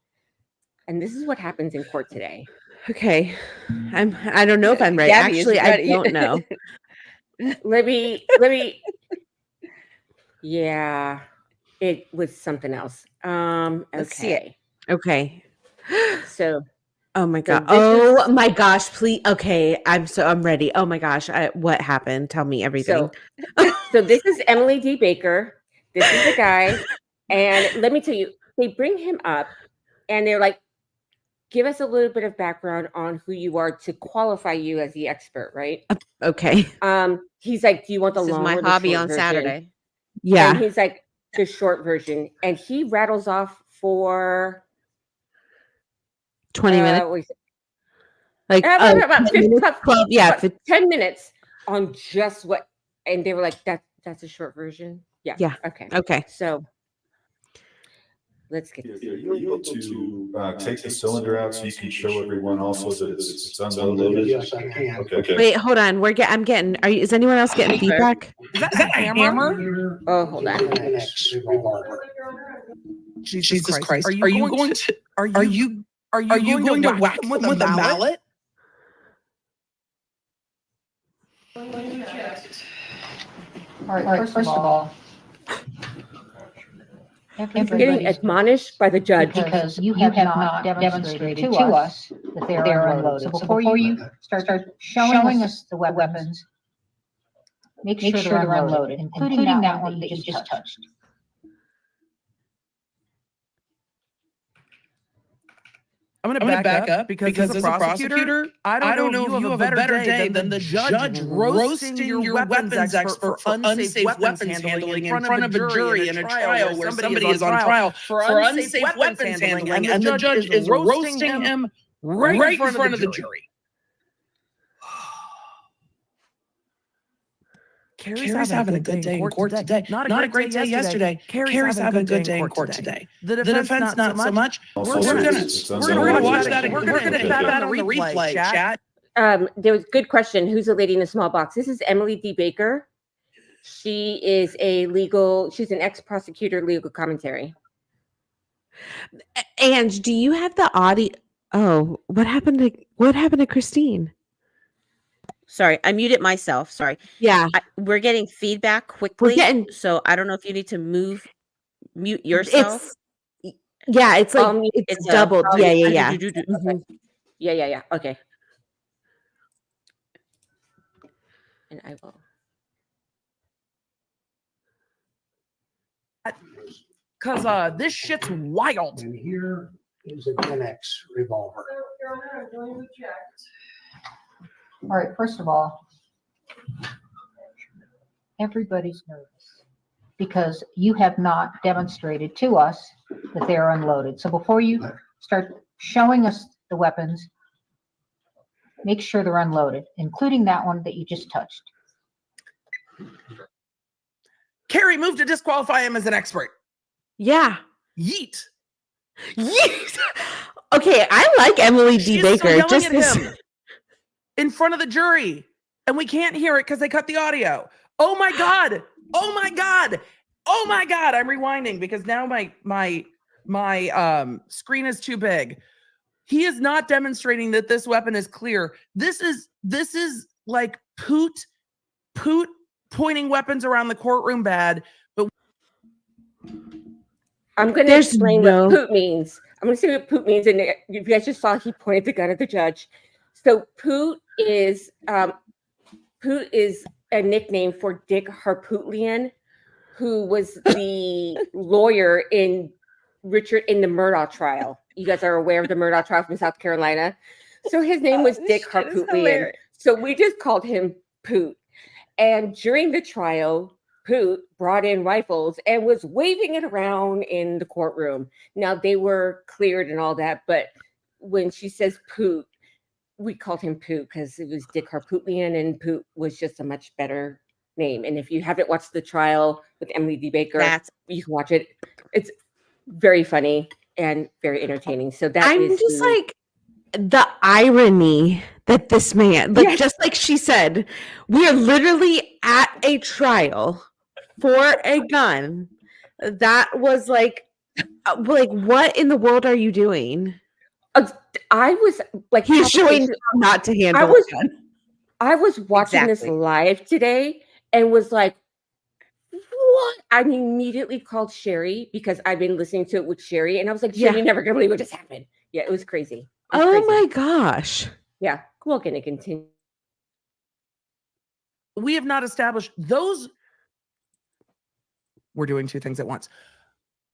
And this is what happens in court today. Okay. I don't know if I'm ready. Gabby Actually, is I ready. don't know. Let me yeah, it was something else. Let's see it. Okay. So oh my god. this My gosh, please. Okay. I'm ready. Oh my gosh. What happened? Tell me everything. So this is Emily D. Baker. This is the guy. And let me tell you, they bring him up and they're like, give us a little bit of background on who you are to qualify you as the expert, right? Okay. He's like, do you want the This is long my or the hobby short on version? Saturday. Yeah. And he's like, the short version. And he rattles off for 20 minutes. Like about 10 minutes on just what, and they were like, that's a short version. Yeah. Yeah. Okay. So let's get this. Are you able to take the cylinder out so you can show everyone also that it's unloaded? Yes, I can. Okay. Wait, hold on. I'm getting. Is anyone else getting feedback? Is that a hammer? Oh, hold on. Jesus Christ! Are you going to whack him with a mallet? All right, first of all, He's getting admonished by the judge. because you have not demonstrated to us that they are unloaded. So before you start showing us the weapons, make sure they're unloaded, including that one that you just touched. I'm going to back up because as a prosecutor, I don't know if you have a better day than the judge roasting your weapons expert for unsafe weapons handling in front of a jury in a trial where somebody is on trial for unsafe weapons handling, and the judge is roasting him right in front of the jury. Carrie's having a good day in court today. Not a great day yesterday. Carrie's having a good day in court today. The defense not so much. We're gonna watch that. We're gonna put that on the replay, chat. There was a good question. Who's the lady in the small box? This is Emily D. Baker. She is she's an ex-prosecutor, legal commentary. And do you have the audio? Oh, what happened to Christine? Sorry, I muted myself. Sorry. Yeah. We're getting feedback quickly. So I don't know if you need to mute yourself. It's like it's doubled. Yeah. Yeah. Okay. And I will. Because this shit's wild. And here is a 10X revolver. All right, first of all, everybody's nervous because you have not demonstrated to us that they are unloaded. So before you start showing us the weapons, make sure they're unloaded, including that one that you just touched. Carrie, move to disqualify him as an expert. Yeah. Yeet. Okay, I like Emily D. She's Baker. still yelling Just at him in front of the jury, and we can't hear it because they cut the audio. Oh my god! Oh my god! Oh my god! I'm rewinding because now my screen is too big. He is not demonstrating that this weapon is clear. This is like Poot pointing weapons around the courtroom bad. But I'm going to explain what Poot means. I'm going to say what Poot means. And you guys just saw he pointed the gun at the judge. So Poot is Poot is a nickname for Dick Harpootlian, who was the lawyer in the Murdaugh trial. You guys are aware of the Murdaugh trial from South Carolina. So his name was Dick Harpootlian. So we just called him Poot. And during the trial, Poot brought in rifles and was waving it around in the courtroom. Now, they were cleared and all that, but when she says Poot, we called him Poot because it was Dick Harpootlian, and Poot was just a much better name. And if you haven't watched the trial with Emily D. Baker, you can watch it. It's very funny and very entertaining. So that I'm is just like the irony that this man, like just like she said, we are literally at a trial for a gun. That was like what in the world are you doing? I was like, he's showing not to handle. I was watching this live today and was like, what? I immediately called Sherry because I've been listening to it with Sherry, and I was like, Sherry, you're never gonna believe what just happened. Yeah, it was crazy. My gosh. Yeah, we're gonna continue. We have not established those. We're doing two things at once.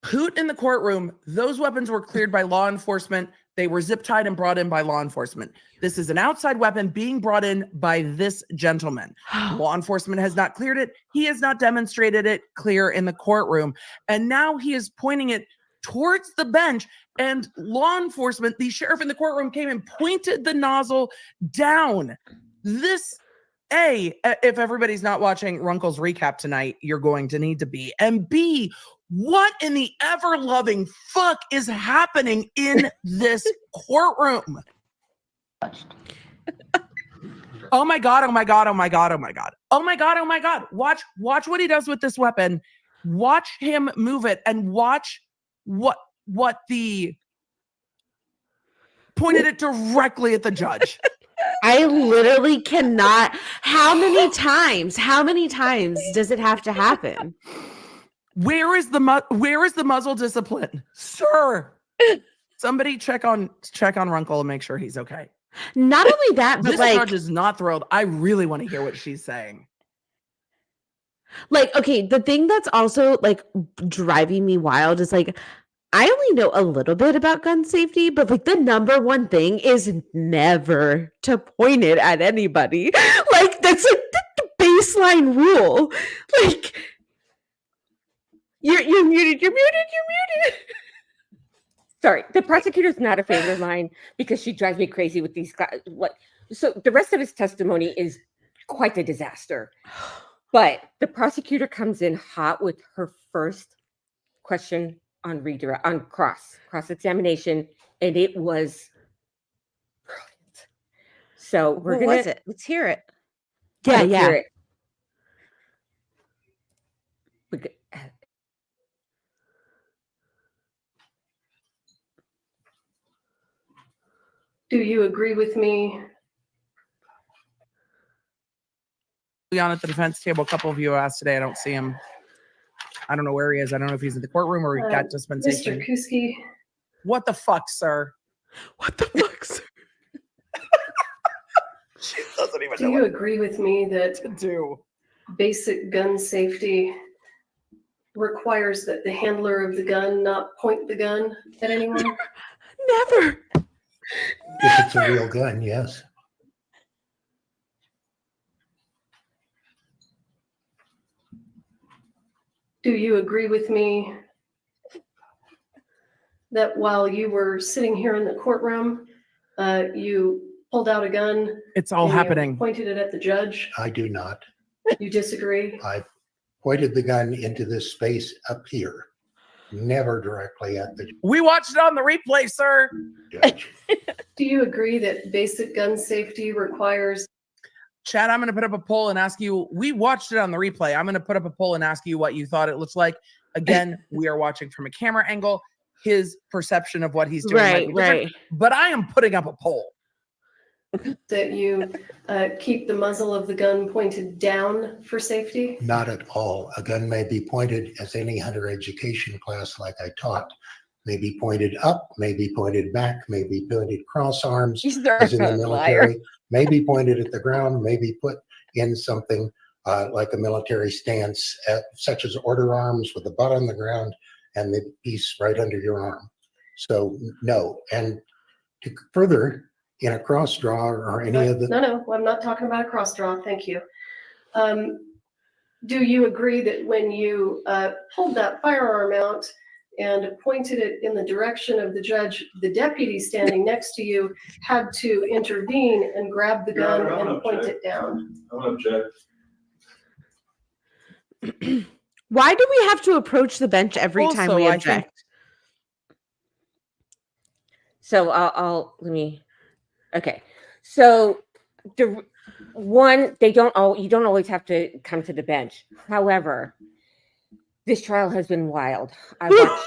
Poot in the courtroom, those weapons were cleared by law enforcement. They were zip tied and brought in by law enforcement. This is an outside weapon being brought in by this gentleman. Law enforcement has not cleared it. He has not demonstrated it clear in the courtroom. And now he is pointing it towards the bench, and law enforcement, the sheriff in the courtroom, came and pointed the nozzle down. This, if everybody's not watching Runkle's recap tonight, you're going to need to be. And B, what in the ever-loving fuck is happening in this courtroom? Oh my God, oh my God, oh my God, oh my God. Oh my God, oh my God. Watch what he does with this weapon. Watch him move it, and watch what the pointed it directly at the judge. I literally cannot. How many times does it have to happen? Where is the muzzle discipline, sir? Somebody check on Runkle and make sure he's okay. Not only that, but this judge is not thrilled. I really want to hear what she's saying. Like, okay, the thing that's also like driving me wild is like, I only know a little bit about gun safety, but like the number one thing is never to point it at anybody. Like that's like the baseline rule. Like you're muted. Sorry, the prosecutor's not a favorite of mine because she drives me crazy with these guys. So the rest of his testimony is quite a disaster. But the prosecutor comes in hot with her first question on redirect, on cross-examination, and it was brilliant. So what was it? Let's hear it. Yeah. Hear it. Do you agree with me? On at the defense table, a couple of you asked today. I don't see him. I don't know where he is. I don't know if he's in the courtroom or he got dispensation. Mr. Kuski. What the fuck, sir? What the fuck, sir? She doesn't even Do know you what agree with me that to do. Basic gun safety requires that the handler of the gun not point the gun at anyone? Never. If it's a real gun, yes. Do you agree with me that while you were sitting here in the courtroom, you pulled out a gun? It's all happening. Pointed it at the judge? I do not. You disagree? I pointed the gun into this space up here, never directly at the We watched it on the replay, sir. judge. Do you agree that basic gun safety requires? Chad, I'm going to put up a poll and ask you. We watched it on the replay. I'm going to put up a poll and ask you what you thought it looks like. Again, we are watching from a camera angle. His perception of what he's doing might be different, but I am putting up a poll. That you keep the muzzle of the gun pointed down for safety? Not at all. A gun may be pointed, as any hunter education class like I taught, may be pointed up, may be pointed back, may be pointed cross arms, as in the military, may be pointed at the ground, may be put in something like a military stance, such as order arms with the butt on the ground and the piece right under your arm. So no. And to further, in a cross draw or any of the... No, I'm not talking about a cross draw. Thank you. Do you agree that when you pulled that firearm out and pointed it in the direction of the judge, the deputy standing next to you had to intervene and grab the gun and point it down? I want to object. Why do we have to approach the bench every time we Also, I object? So okay. So the one, you don't always have to come to the bench. However, this trial has been wild. I watched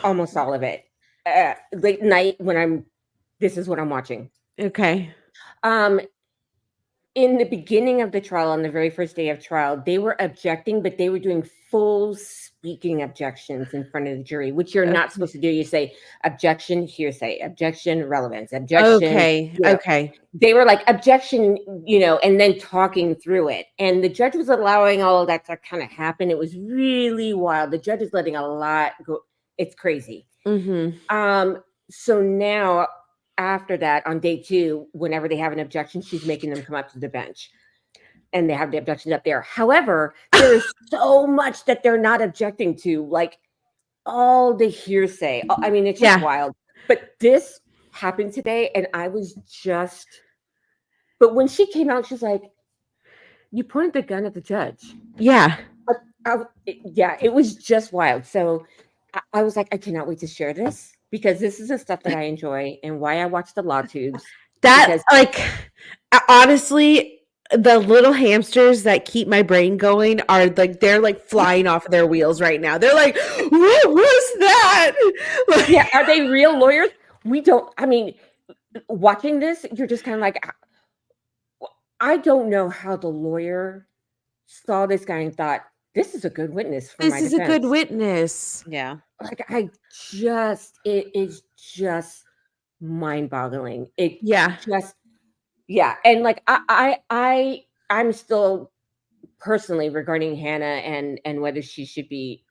almost all of it. Late night this is what I'm watching. Okay. In the beginning of the trial, on the very first day of trial, they were objecting, but they were doing full speaking objections in front of the jury, which you're not supposed to do. You say objection, hearsay, objection, relevance, objection. Okay. Okay. They were like objection, and then talking through it. And the judge was allowing all of that to kind of happen. It was really wild. The judge is letting a lot go. It's crazy. Mm-hmm. So now, after that, on day 2, whenever they have an objection, she's making them come up to the bench. And they have the objections up there. However, there is so much that they're not objecting to, like all the hearsay. I mean, it's just wild. But this happened today, and I was just... But when she came out, she's like, you pointed the gun at the judge. Yeah. It was just wild. So I was like, I cannot wait to share this, because this is the stuff that I enjoy and why I watch the Law Tubes. Honestly, the little hamsters that keep my brain going are they're flying off of their wheels right now. They're like, what was that? Are they real lawyers? Watching this, you're just kind of like, I don't know how the lawyer saw this guy and thought, this is a good witness for my defense. This is a good witness. Yeah. It is just mind-boggling. And I'm still personally regarding Hannah and whether she should be,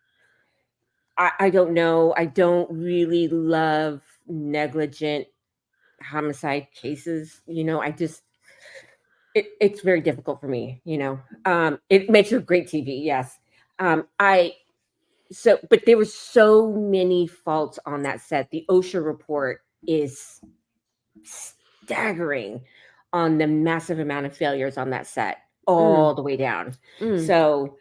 I don't know. I don't really love negligent homicide cases. It's very difficult for me, it makes for great TV. Yes. But there were so many faults on that set. The OSHA report is staggering on the massive amount of failures on that set all the way down. So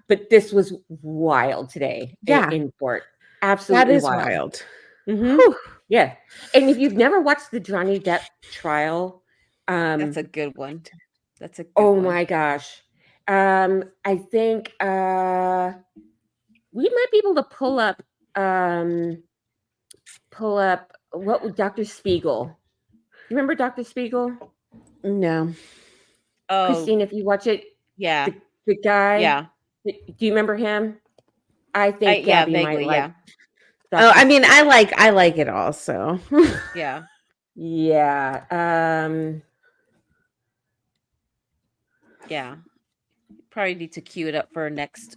but this was wild today in court. Absolutely. That is wild. Mm-hmm. Yeah. And if you've never watched the Johnny Depp trial, that's a good one. That's a good one. My gosh. I think we might be able to pull up what would Dr. Spiegel. You remember Dr. Spiegel? No. Oh, Christine, if you watch it, yeah. The guy. Yeah. Do you remember him? I think Gabby vaguely, might like. yeah. Oh, I mean, I like it all. So yeah. Yeah. Yeah. Probably need to queue it up for next.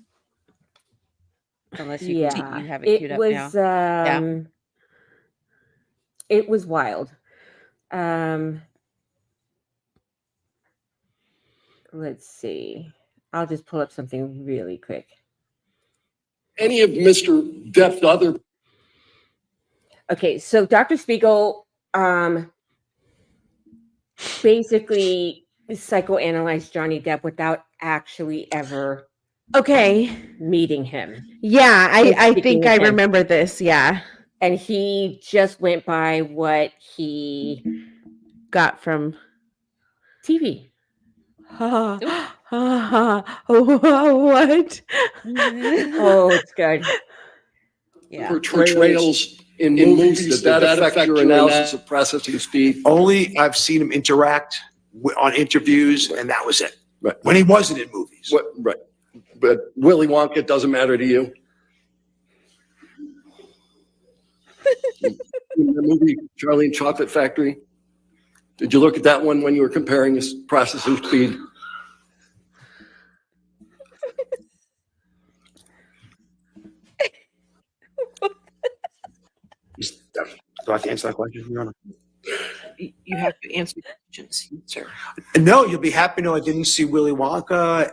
Unless you have it queued up now. It was wild. Let's see. I'll just pull up something really quick. Any of Mr. Depp's other... Okay, so Dr. Spiegel basically psychoanalyzed Johnny Depp without actually ever meeting him. Yeah, I think I remember this. Yeah. And he just went by what he got from TV. What? Oh, it's good. Yeah. Portrayals in movies that affect your analysis of processing speed. Only I've seen him interact on interviews, and that was it. Right. When he wasn't in movies. Right. But Willy Wonka doesn't matter to you? In the movie Charlie and Chocolate Factory? Did you look at that one when you were comparing this processing speed? Do I have to answer that question, Your Honor? You have to answer questions, sir. No, you'll be happy to know I didn't see Willy Wonka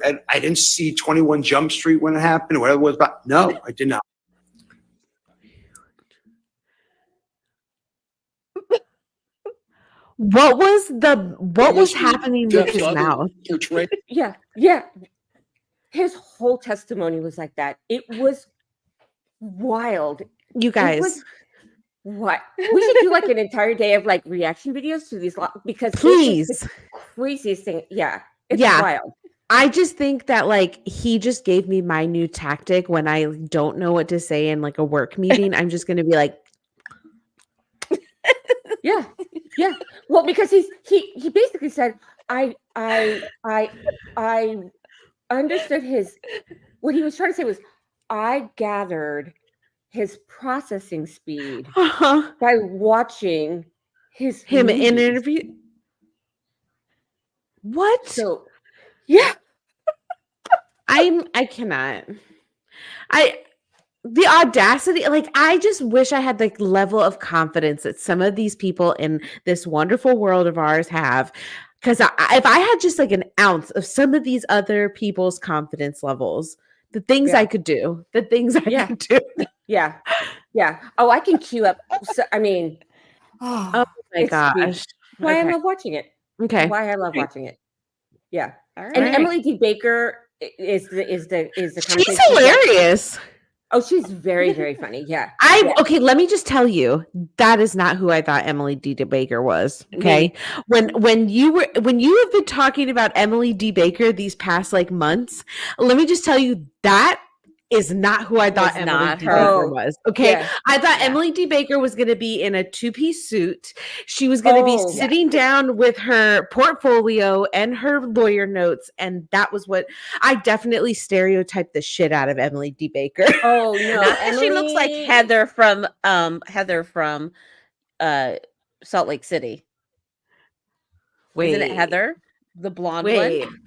and I didn't see 21 Jump Street when it happened or whatever it was about. No, I did not. What was happening with his mouth? Yeah. His whole testimony was like that. It was wild. You guys. What? We should do like an entire day of like reaction videos to these because please. It's the craziest thing. Yeah. It's wild. I just think that like he just gave me my new tactic when I don't know what to say in like a work meeting. I'm just gonna be like, yeah. Well, because he basically said, I understood what he was trying to say was I gathered his processing speed by watching him in an interview. What? So yeah. I cannot. The audacity, like I just wish I had like level of confidence that some of these people in this wonderful world of ours have. Because if I had just like an ounce of some of these other people's confidence levels, the things I could do, could do. Yeah. Oh, I can queue up. So, I mean, oh my gosh. Why I love watching it. Okay. Why I love watching it. Yeah. All right. And Emily D. Baker is the She's hilarious. Oh, she's very, very funny. Yeah. Okay, let me just tell you, that is not who I thought Emily D. Baker was. Okay. When you have been talking about Emily D. Baker these past like months, let me just tell you that is not who I thought Emily D. Baker was. Okay. Yeah. I thought Emily D. Baker was going to be in a two-piece suit. She was going to be sitting down with her portfolio and her lawyer notes. And that was what I definitely stereotyped the shit out of Emily D. Baker. Oh no. She looks like Heather from Salt Lake City. Wait. Isn't it Heather? The blonde one?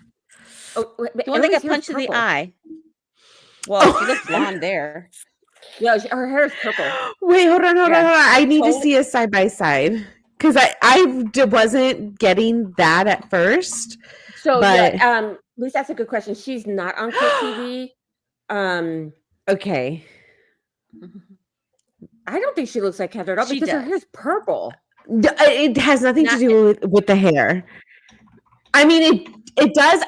Oh, the one that got punched in the eye. Well, she looks blonde there. Yeah, her hair is purple. Wait, hold on. I need to see a side by side because I wasn't getting that at first. So, Lisa, that's a good question. She's not on Court TV. Okay. I don't think she looks like Heather at all because her hair's purple. It has nothing to do with the hair. I mean, it does.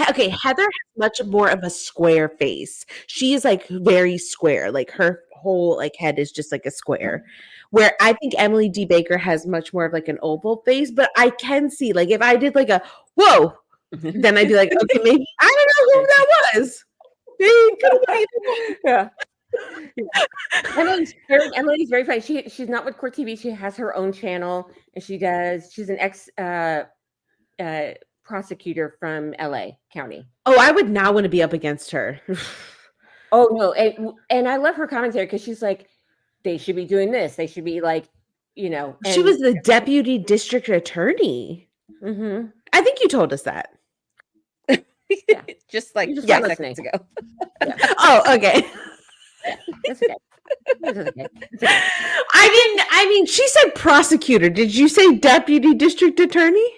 Okay, Heather has much more of a square face. She is like very square. Like her whole like head is just like a square. Where I think Emily D. Baker has much more of like an oval face. But I can see like if I did like a whoa, then I'd be like, okay, maybe I don't know who that was. Yeah. Emily's very funny. She's not with Court TV. She has her own channel, and she's an ex prosecutor from LA County. Oh, I would now want to be up against her. Oh no, and I love her commentary because she's like, they should be doing this. They should be like, she was the deputy district attorney. Mm-hmm. I think you told us that. Yeah. Just like 5 seconds ago. Yeah. Oh, okay. That's okay. That's okay. I mean, she said prosecutor. Did you say deputy district attorney?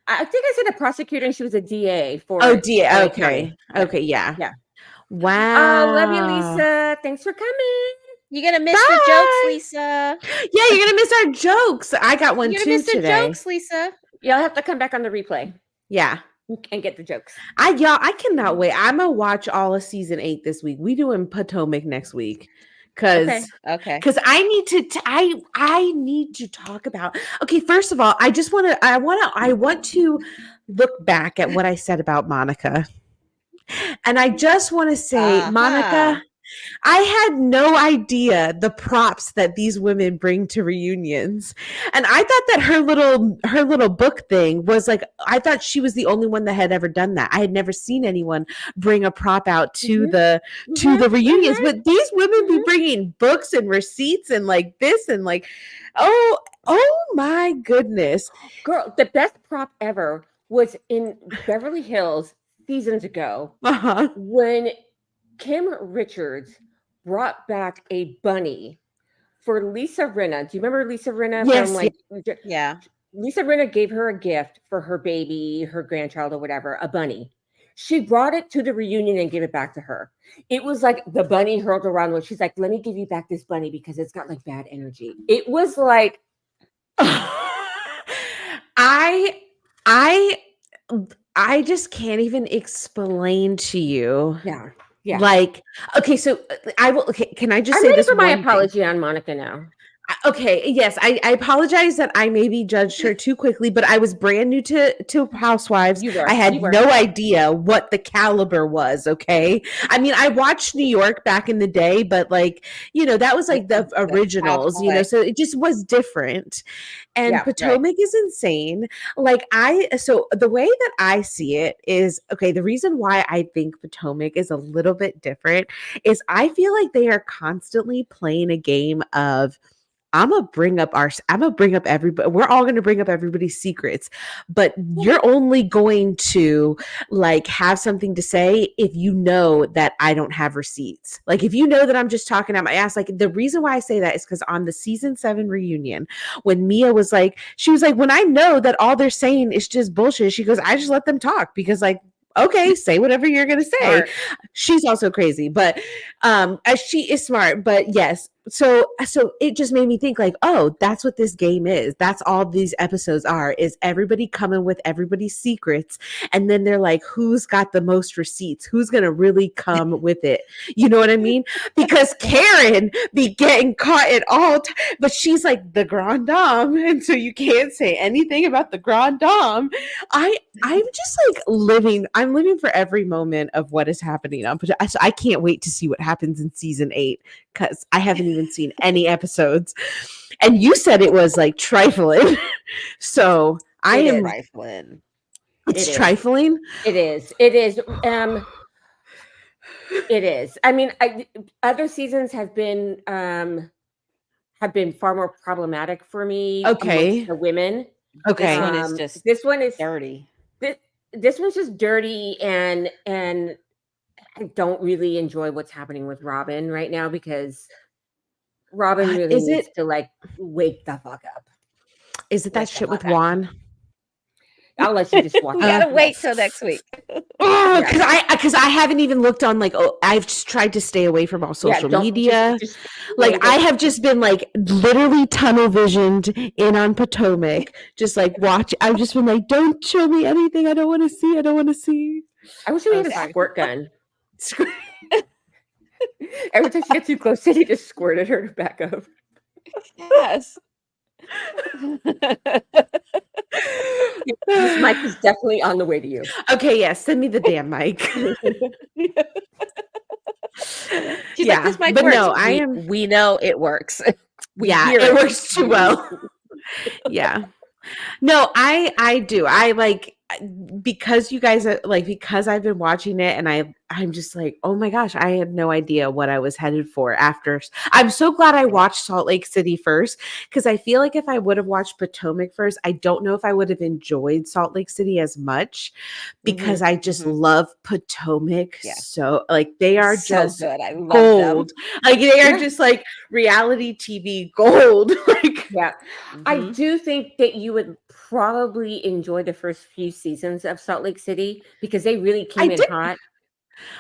I think I said a prosecutor, and she was a DA for. Oh, DA. Okay. Okay. Yeah. Wow. Love you, Lisa. Thanks for coming. You're gonna miss the jokes, Lisa. Yeah, you're gonna miss our jokes. I got one too today. You're gonna miss the jokes, Lisa. You'll have to come back on the replay. Yeah. And get the jokes. I cannot wait. I'm gonna watch all of season 8 this week. We doing Potomac next week. Because I need to talk about. Okay, first of all, I want to look back at what I said about Monica. And I just want to say, Monica, I had no idea the props that these women bring to reunions. And I thought that her little book thing was like, I thought she was the only one that had ever done that. I had never seen anyone bring a prop out to the reunions, but these women be bringing books and receipts and like this and like, oh my goodness. Girl, the best prop ever was in Beverly Hills seasons ago when Kim Richards brought back a bunny for Lisa Rinna. Do you remember Lisa Rinna? Yes. Yeah. Lisa Rinna gave her a gift for her baby, her grandchild or whatever, a bunny. She brought it to the reunion and gave it back to her. It was like the bunny hurled around when she's like, let me give you back this bunny because it's got like bad energy. It was like, I just can't even explain to you. Yeah. Like, okay, so I will. Okay, can I just say ready this? For my apology on Monica now. Okay, yes, I apologize that I maybe judged her too quickly, but I was brand new to Housewives. I had no idea what the caliber was. Okay, I mean, I watched New York back in the day, but like, that was like the originals, so it just was different. And Potomac is insane. Like so the way that I see it is, okay, the reason why I think Potomac is a little bit different is I feel like they are constantly playing a game of, I'm gonna bring up everybody. We're all gonna bring up everybody's secrets, but you're only going to like have something to say if you know that I don't have receipts. Like if you know that I'm just talking out my ass. Like the reason why I say that is because on the season 7 reunion, when Mia was like, she was like, when I know that all they're saying is just bullshit, she goes, I just let them talk because like, okay, say whatever you're gonna say. Smart. She's also crazy, but she is smart. But yes, so it just made me think like, oh, that's what this game is. That's all these episodes are, is everybody coming with everybody's secrets, and then they're like, who's got the most receipts? Who's gonna really come with it? You know what I mean? Because Karen be getting caught at all but she's like the grand dame, and so you can't say anything about the grand dame. I'm just like I'm living for every moment of what is happening on Potomac. So I can't wait to see what happens in season 8 because I haven't even seen any episodes. And you said it was like trifling. So I am trifling. It's trifling. It is. It is. It is. I mean, other seasons have been far more problematic for me. Okay. The women. Okay. This one is just dirty. This one's just dirty, and I don't really enjoy what's happening with Robin right now because Robin really needs to like wake the fuck up. Is it that shit with Juan? I'll let you just watch. You gotta wait till next week. Because I haven't even looked on I've just tried to stay away from all social media. Just I have just been like literally tunnel visioned in on Potomac, just like watch. I've just been like, don't show me anything I don't want to see. I don't want to see. I wish we had a squirt gun. Every time she gets too close, he just squirted her to back up. Yes. This mic is definitely on the way to you. Okay, yeah, send me the damn mic. She's like, this mic but works. No, we know it works. It works too well. Yeah. No, I do. I like, because you guys are like, because I've been watching it and I'm just like, oh my gosh, I had no idea what I was headed for after. I'm so glad I watched Salt Lake City first, because I feel like if I would have watched Potomac first, I don't know if I would have enjoyed Salt Lake City as much, because I just love Potomac. So like they are so just good. I love gold. them. Like they are just like reality TV gold. Like I do think that you would probably enjoy the first few seasons of Salt Lake City because they really came in hot.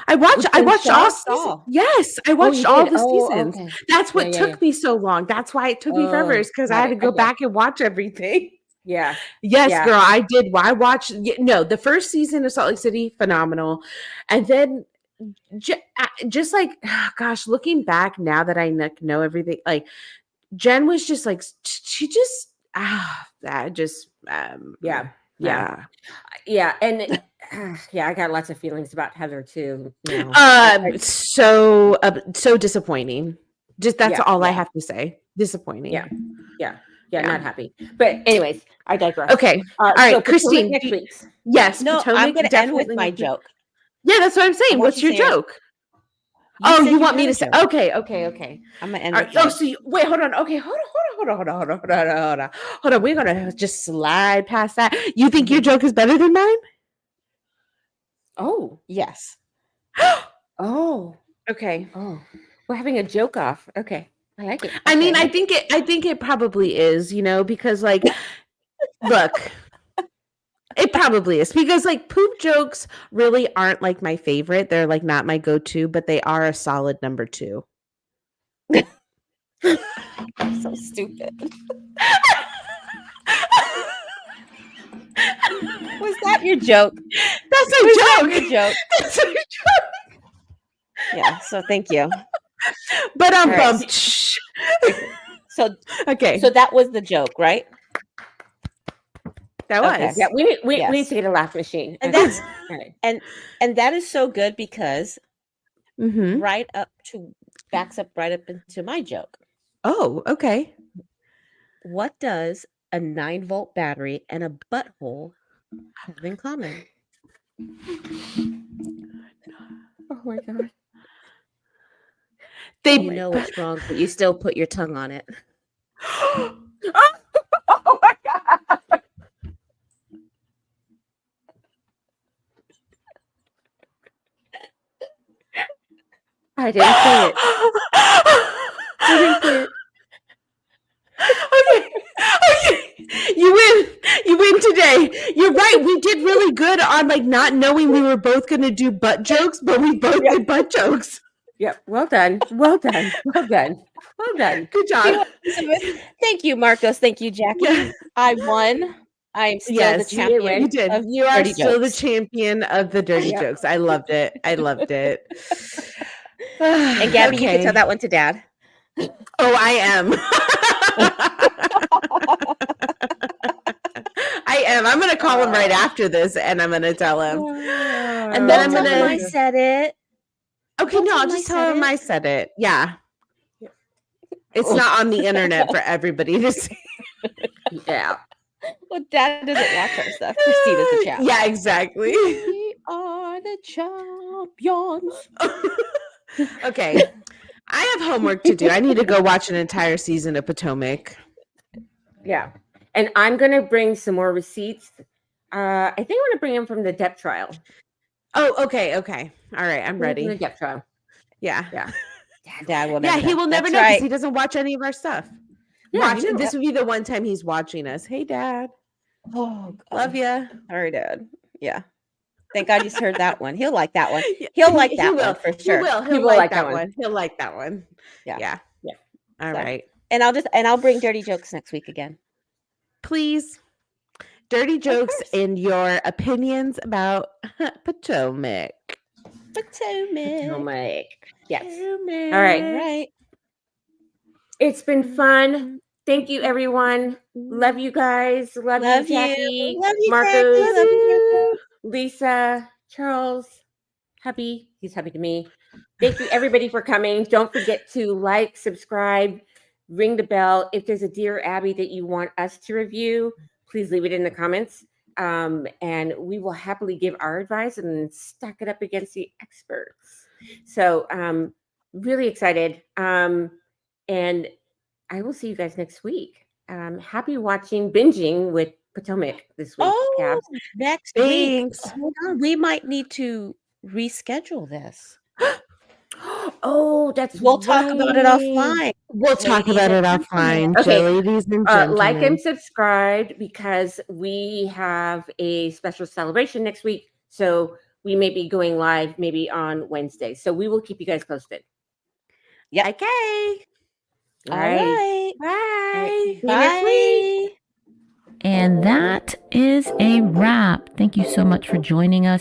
I watched all seasons. Yes, I watched all the seasons. Okay. That's what took me so long. That's why it took me forever, is because I had to go back and watch everything. Yeah. Yes, girl, I did. I watched. No, the first season of Salt Lake City, phenomenal, and then just like, gosh, looking back now that I know everything, like Jen was just like, she just that just Yeah. And I got lots of feelings about Heather too. So disappointing. Just that's all I have to say. Disappointing. Yeah, not happy. But anyways, I digress. Okay. All right, so Christine. Next week. Yes. No, Potomac, I'm going to end with my joke. Yeah, that's what I'm saying. What's your joke? You want me to say? Okay. I'm gonna end. Wait, hold on. Okay, hold on. We're gonna just slide past that. You think your joke is better than mine? Oh yes. Oh, okay. Oh, we're having a joke off. Okay, I like it. I mean, I think it probably is. Because like, look. It probably is because like poop jokes really aren't like my favorite. They're like not my go-to, but they are a solid number 2. So stupid. Was that your joke? That's a joke. Your joke. That's a joke. Yeah. So thank you. But So okay. So that was the joke, right? That was. Okay. Yeah, we need to get a laugh machine. And that's and that is so good because backs up right up into my joke. Oh, okay. What does a 9-volt battery and a butthole have in common? Oh my god. You know it's wrong, but you still put your tongue on it. Oh my god. I didn't say it. I didn't say it. Okay. You win today. You're right. We did really good on like not knowing we were both going to do butt jokes, but we both did butt jokes. Yep. Well done. Good job. Thank you, Marcos. Thank you, Jackie. I won. I'm still the champion. You did. You are still the champion of the dirty jokes. I loved it. And Gabby, you can tell that one to Dad. Oh, I am. I'm going to call him right after this, and I'm going to tell him. And then I'm going to. I said it. Okay, no, I'll just tell him I said it. Yeah. It's not on the internet for everybody to see. Yeah. Well, Dad doesn't watch our stuff. Christina's the champ. Yeah, exactly. We are the champions. Okay. I have homework to do. I need to go watch an entire season of Potomac. Yeah. And I'm going to bring some more receipts. I think I'm going to bring them from the Depp trial. Oh, okay. All right. I'm ready. The Depp trial. Yeah. Dad will never he will never know because he doesn't watch any of our stuff. Yeah, this would be the one time he's watching us. Hey, Dad. Oh, love you. Sorry, Dad. Yeah. Thank God you just heard that one. He'll like that one. He'll like that one for sure. He will like that one. He'll like that one. Yeah. All right. And I'll bring dirty jokes next week again. Please. Dirty jokes and your opinions about Potomac. Yes. Potomac. All right. It's been fun. Thank you, everyone. Love you guys. Love you, Jackie. Love you, Marcos. Jackie. Love you. Lisa. Charles. Happy. He's happy to me. Thank you, everybody, for coming. Don't forget to like, subscribe, ring the bell. If there's a Dear Abby that you want us to review, please leave it in the comments. And we will happily give our advice and stack it up against the experts. So really excited. And I will see you guys next week. Happy binging with Potomac this week. Oh, Gabs. next Thanks. week. Hold on. We might need to reschedule this. Oh, we'll talk about it offline. We'll talk about it offline. Okay. Ladies and gentlemen. Like and subscribe because we have a special celebration next week. So we may be going live maybe on Wednesday. So we will keep you guys posted. Yeah. Okay. All right. Bye. See you next week. And that is a wrap. Thank you so much for joining us.